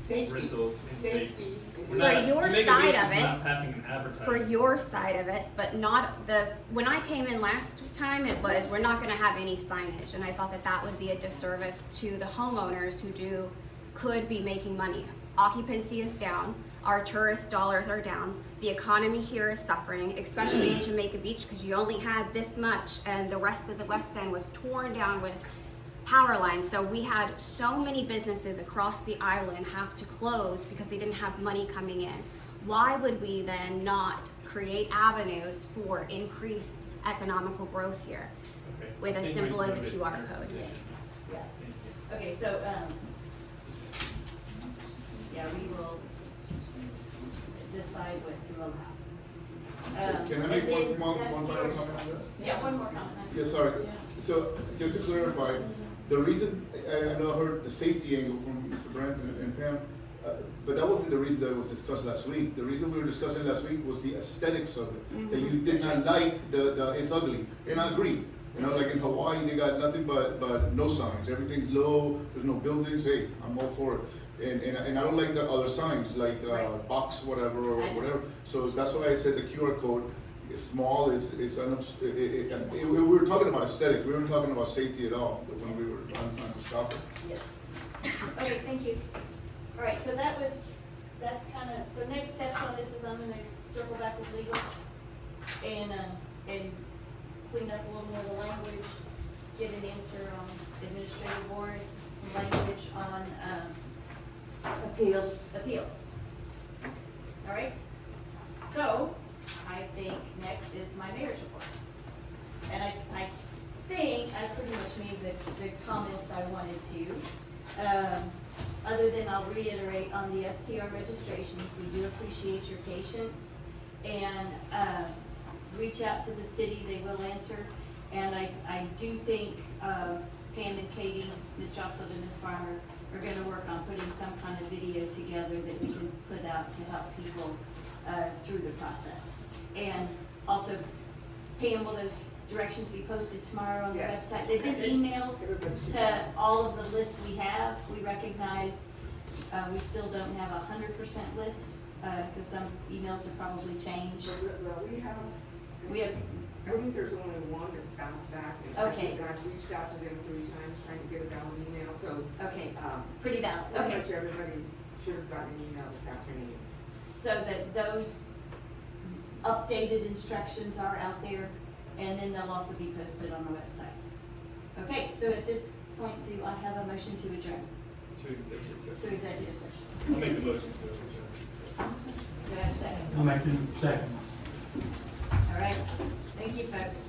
Safety. rentals and safety. We're For not- your to make a side basis, of it, not passing an advertisement. For your side of it, but not the, when I came in last time, it was, we're not gonna have any signage, and I thought that that would be a disservice to the homeowners who could be making money. Occupancy is down, our tourist dollars are down, the economy here is suffering, especially in Jamaica Beach, because you only had this much, and the rest of the West End was torn down with power lines. So we had so many businesses across the island have to close because they didn't have money coming in. Why would we then not create avenues for increased economical growth here Okay. with I as think simple we've as a moved it QR to code? conversation. Yeah. Thank you. Okay, so, yeah, we will decide what to allow. Can I And make then one that's final the- comment on that? Yeah, one more comment. Yeah, sorry. So, just to clarify, the reason, I know I heard the safety angle from Mr. Brandt and Pam, but that wasn't the reason that was discussed last week. The reason we were discussing last week was the aesthetics of it. That you did not like it's ugly, and I agree. You know, like in Hawaii, they got nothing but no signs. Everything's low, there's no buildings, hey, I'm all for it. And I don't like the other signs, like, Right. box whatever or I know. whatever. So that's why I said the QR code is small, we were talking about aesthetics, we weren't talking about safety at all, when we were trying to stop it. Yes. Okay, thank you. All right, so that's kind of, so next steps on this is I'm gonna circle back with legal and clean up a little more of the language, get an answer on administrative board, some language on, appeals. All right? So, I think next is my mayor's report. And I think I pretty much made the comments I wanted to. Other than I'll reiterate on the STR registrations, we do appreciate your patience. And, reach out to the city, they will answer. And I do think, Pam and Katie, Ms. Jocelyn and Ms. Farmer are gonna work on putting some kind of video together that we can put out to help people, through the process. And also, Pam, will those directions be posted tomorrow on the Yes. website? They've been emailed to all of the lists we have. We recognize, we still don't have 100% list, because some emails have probably changed. Well, We have, I think there's only one that's bounced back. Okay. And I've reached out to them 3 times trying to get a valid email, so. okay, pretty valid, Pretty okay. much everybody should have gotten an email this afternoon. So that those updated instructions are out there, and then they'll also be posted on the website. Okay, so at this point, do I have a motion to adjourn To executive to session. executive session? I'll make the motion to adjourn. Do I have a second? I'll make the second. All right, thank you, folks.